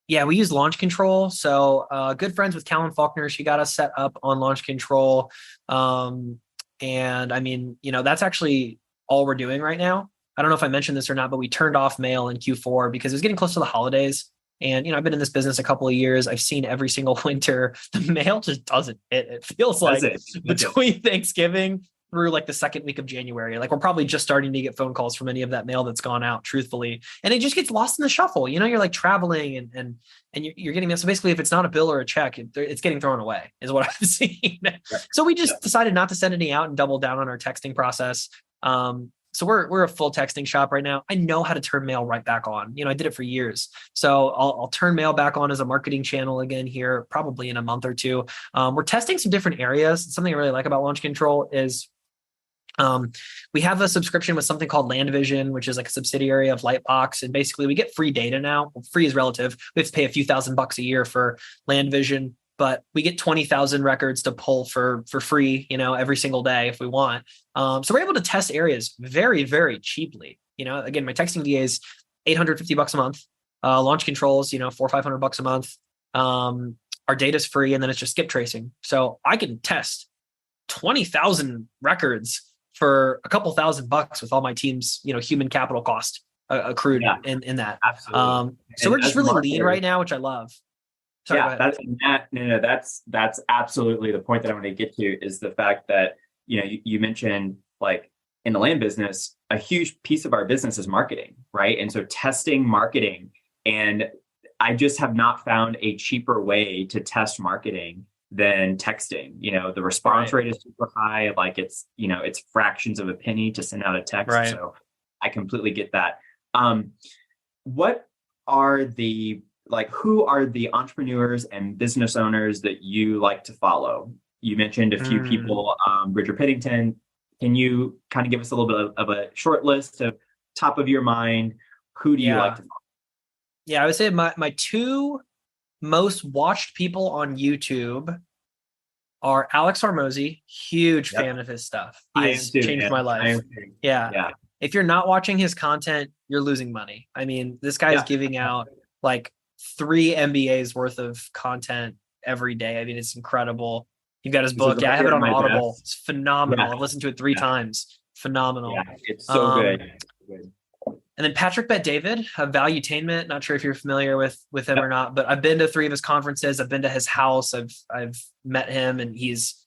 Yeah, we use Launch Control. So good friends with Callan Faulkner. She got us set up on Launch Control. And that's actually all we're doing right now. I don't know if I mentioned this or not, but we turned off mail in Q4 because it was getting close to the holidays. And, I've been in this business a couple of years. I've seen every single winter, the mail just doesn't hit. It feels like between Thanksgiving through like the second week of January, like we're probably just starting to get phone calls from any of that mail that's gone out, truthfully. And it just gets lost in the shuffle. You're like traveling and you're getting this. So basically, if it's not a bill or a check, it's getting thrown away is what I've seen. Right. So we just decided not to send any out and double down on our texting process. So we're a full texting shop right now. I know how to turn mail right back on. I did it for years. So I'll turn mail back on as a marketing channel again here, probably in a month or two. We're testing some different areas. Something I really like about Launch Control is we have a subscription with something called LandVision, which is like a subsidiary of Lightbox. And basically we get free data now. Well, free is relative. We have to pay a few $1,000s a year for LandVision, but we get 20,000 records to pull for free, every single day if we want. So we're able to test areas very, very cheaply. Again, my texting DA is $850 a month. Launch Controls, $400 or $500 a month. Our data's free, and then it's just skip tracing. So I can test 20,000 records for a couple $1,000 with all my team's, human capital cost accrued in that. Absolutely. So we're just really lean right now, which I love. Sorry, that's absolutely the point that I want to get to, is the fact that, you mentioned, like, in the land business, a huge piece of our business is marketing, right? And so testing marketing, and I just have not found a cheaper way to test marketing than texting. The response rate is super high. Like it's fractions of a penny to send out a text. Right. So I completely get that. What are who are the entrepreneurs and business owners that you like to follow? You mentioned a few people, Bridger Piddington. Can you kind of give us a little bit of a short list of top of your mind? Who do you like to follow? Yeah, I would say my two most watched people on YouTube are Alex Hormozy. Huge fan of his stuff. He has changed my life. Yeah. If you're not watching his content, you're losing money. I mean, this guy is giving out like 3 MBAs worth of content every day. I mean, it's incredible. You've got his book. I have it on Audible. It's phenomenal. I've listened to it 3 times. Phenomenal. Yeah, it's so good. And then Patrick Bet-David of Valuetainment. Not sure if you're familiar with him or not, but I've been to 3 of his conferences. I've been to his house. I've met him, and he's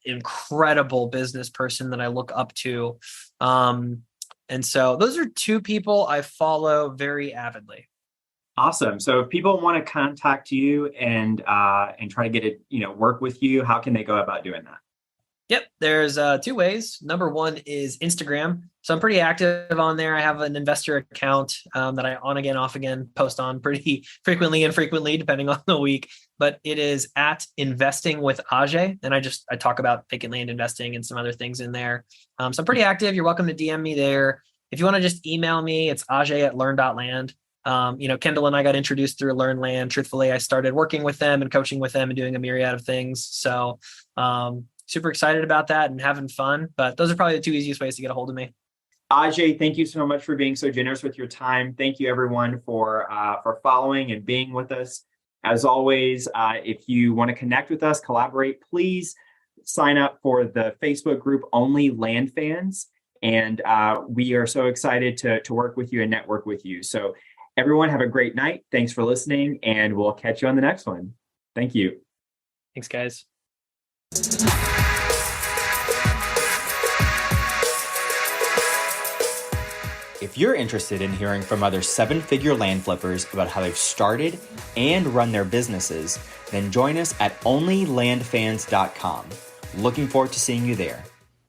an incredible business person that I look up to. And so those are 2 people I follow very avidly. Awesome. So if people want to contact you and try to get it, work with you, how can they go about doing that? Yep. There's 2 ways. Number 1 is Instagram. So I'm pretty active on there. I have an investor account that I on again, off again post on pretty frequently, depending on the week. But it is at Investing with Ajay. And I talk about vacant land investing and some other things in there. So I'm pretty active. You're welcome to DM me there. If you want to just email me, it's ajay@learn.land. Kendall and I got introduced through LearnLand. Truthfully, I started working with them and coaching with them and doing a myriad of things. So super excited about that and having fun. But those are probably the 2 easiest ways to get a hold of me. Ajay, thank you so much for being so generous with your time. Thank you, everyone, for following and being with us. As always, if you want to connect with us, collaborate, please sign up for the Facebook group OnlyLandFans. And we are so excited to work with you and network with you. So everyone, have a great night. Thanks for listening, and we'll catch you on the next one. Thank you. Thanks, guys. If you're interested in hearing from other seven-figure land flippers about how they've started and run their businesses, then join us at OnlyLandFans.com. Looking forward to seeing you there.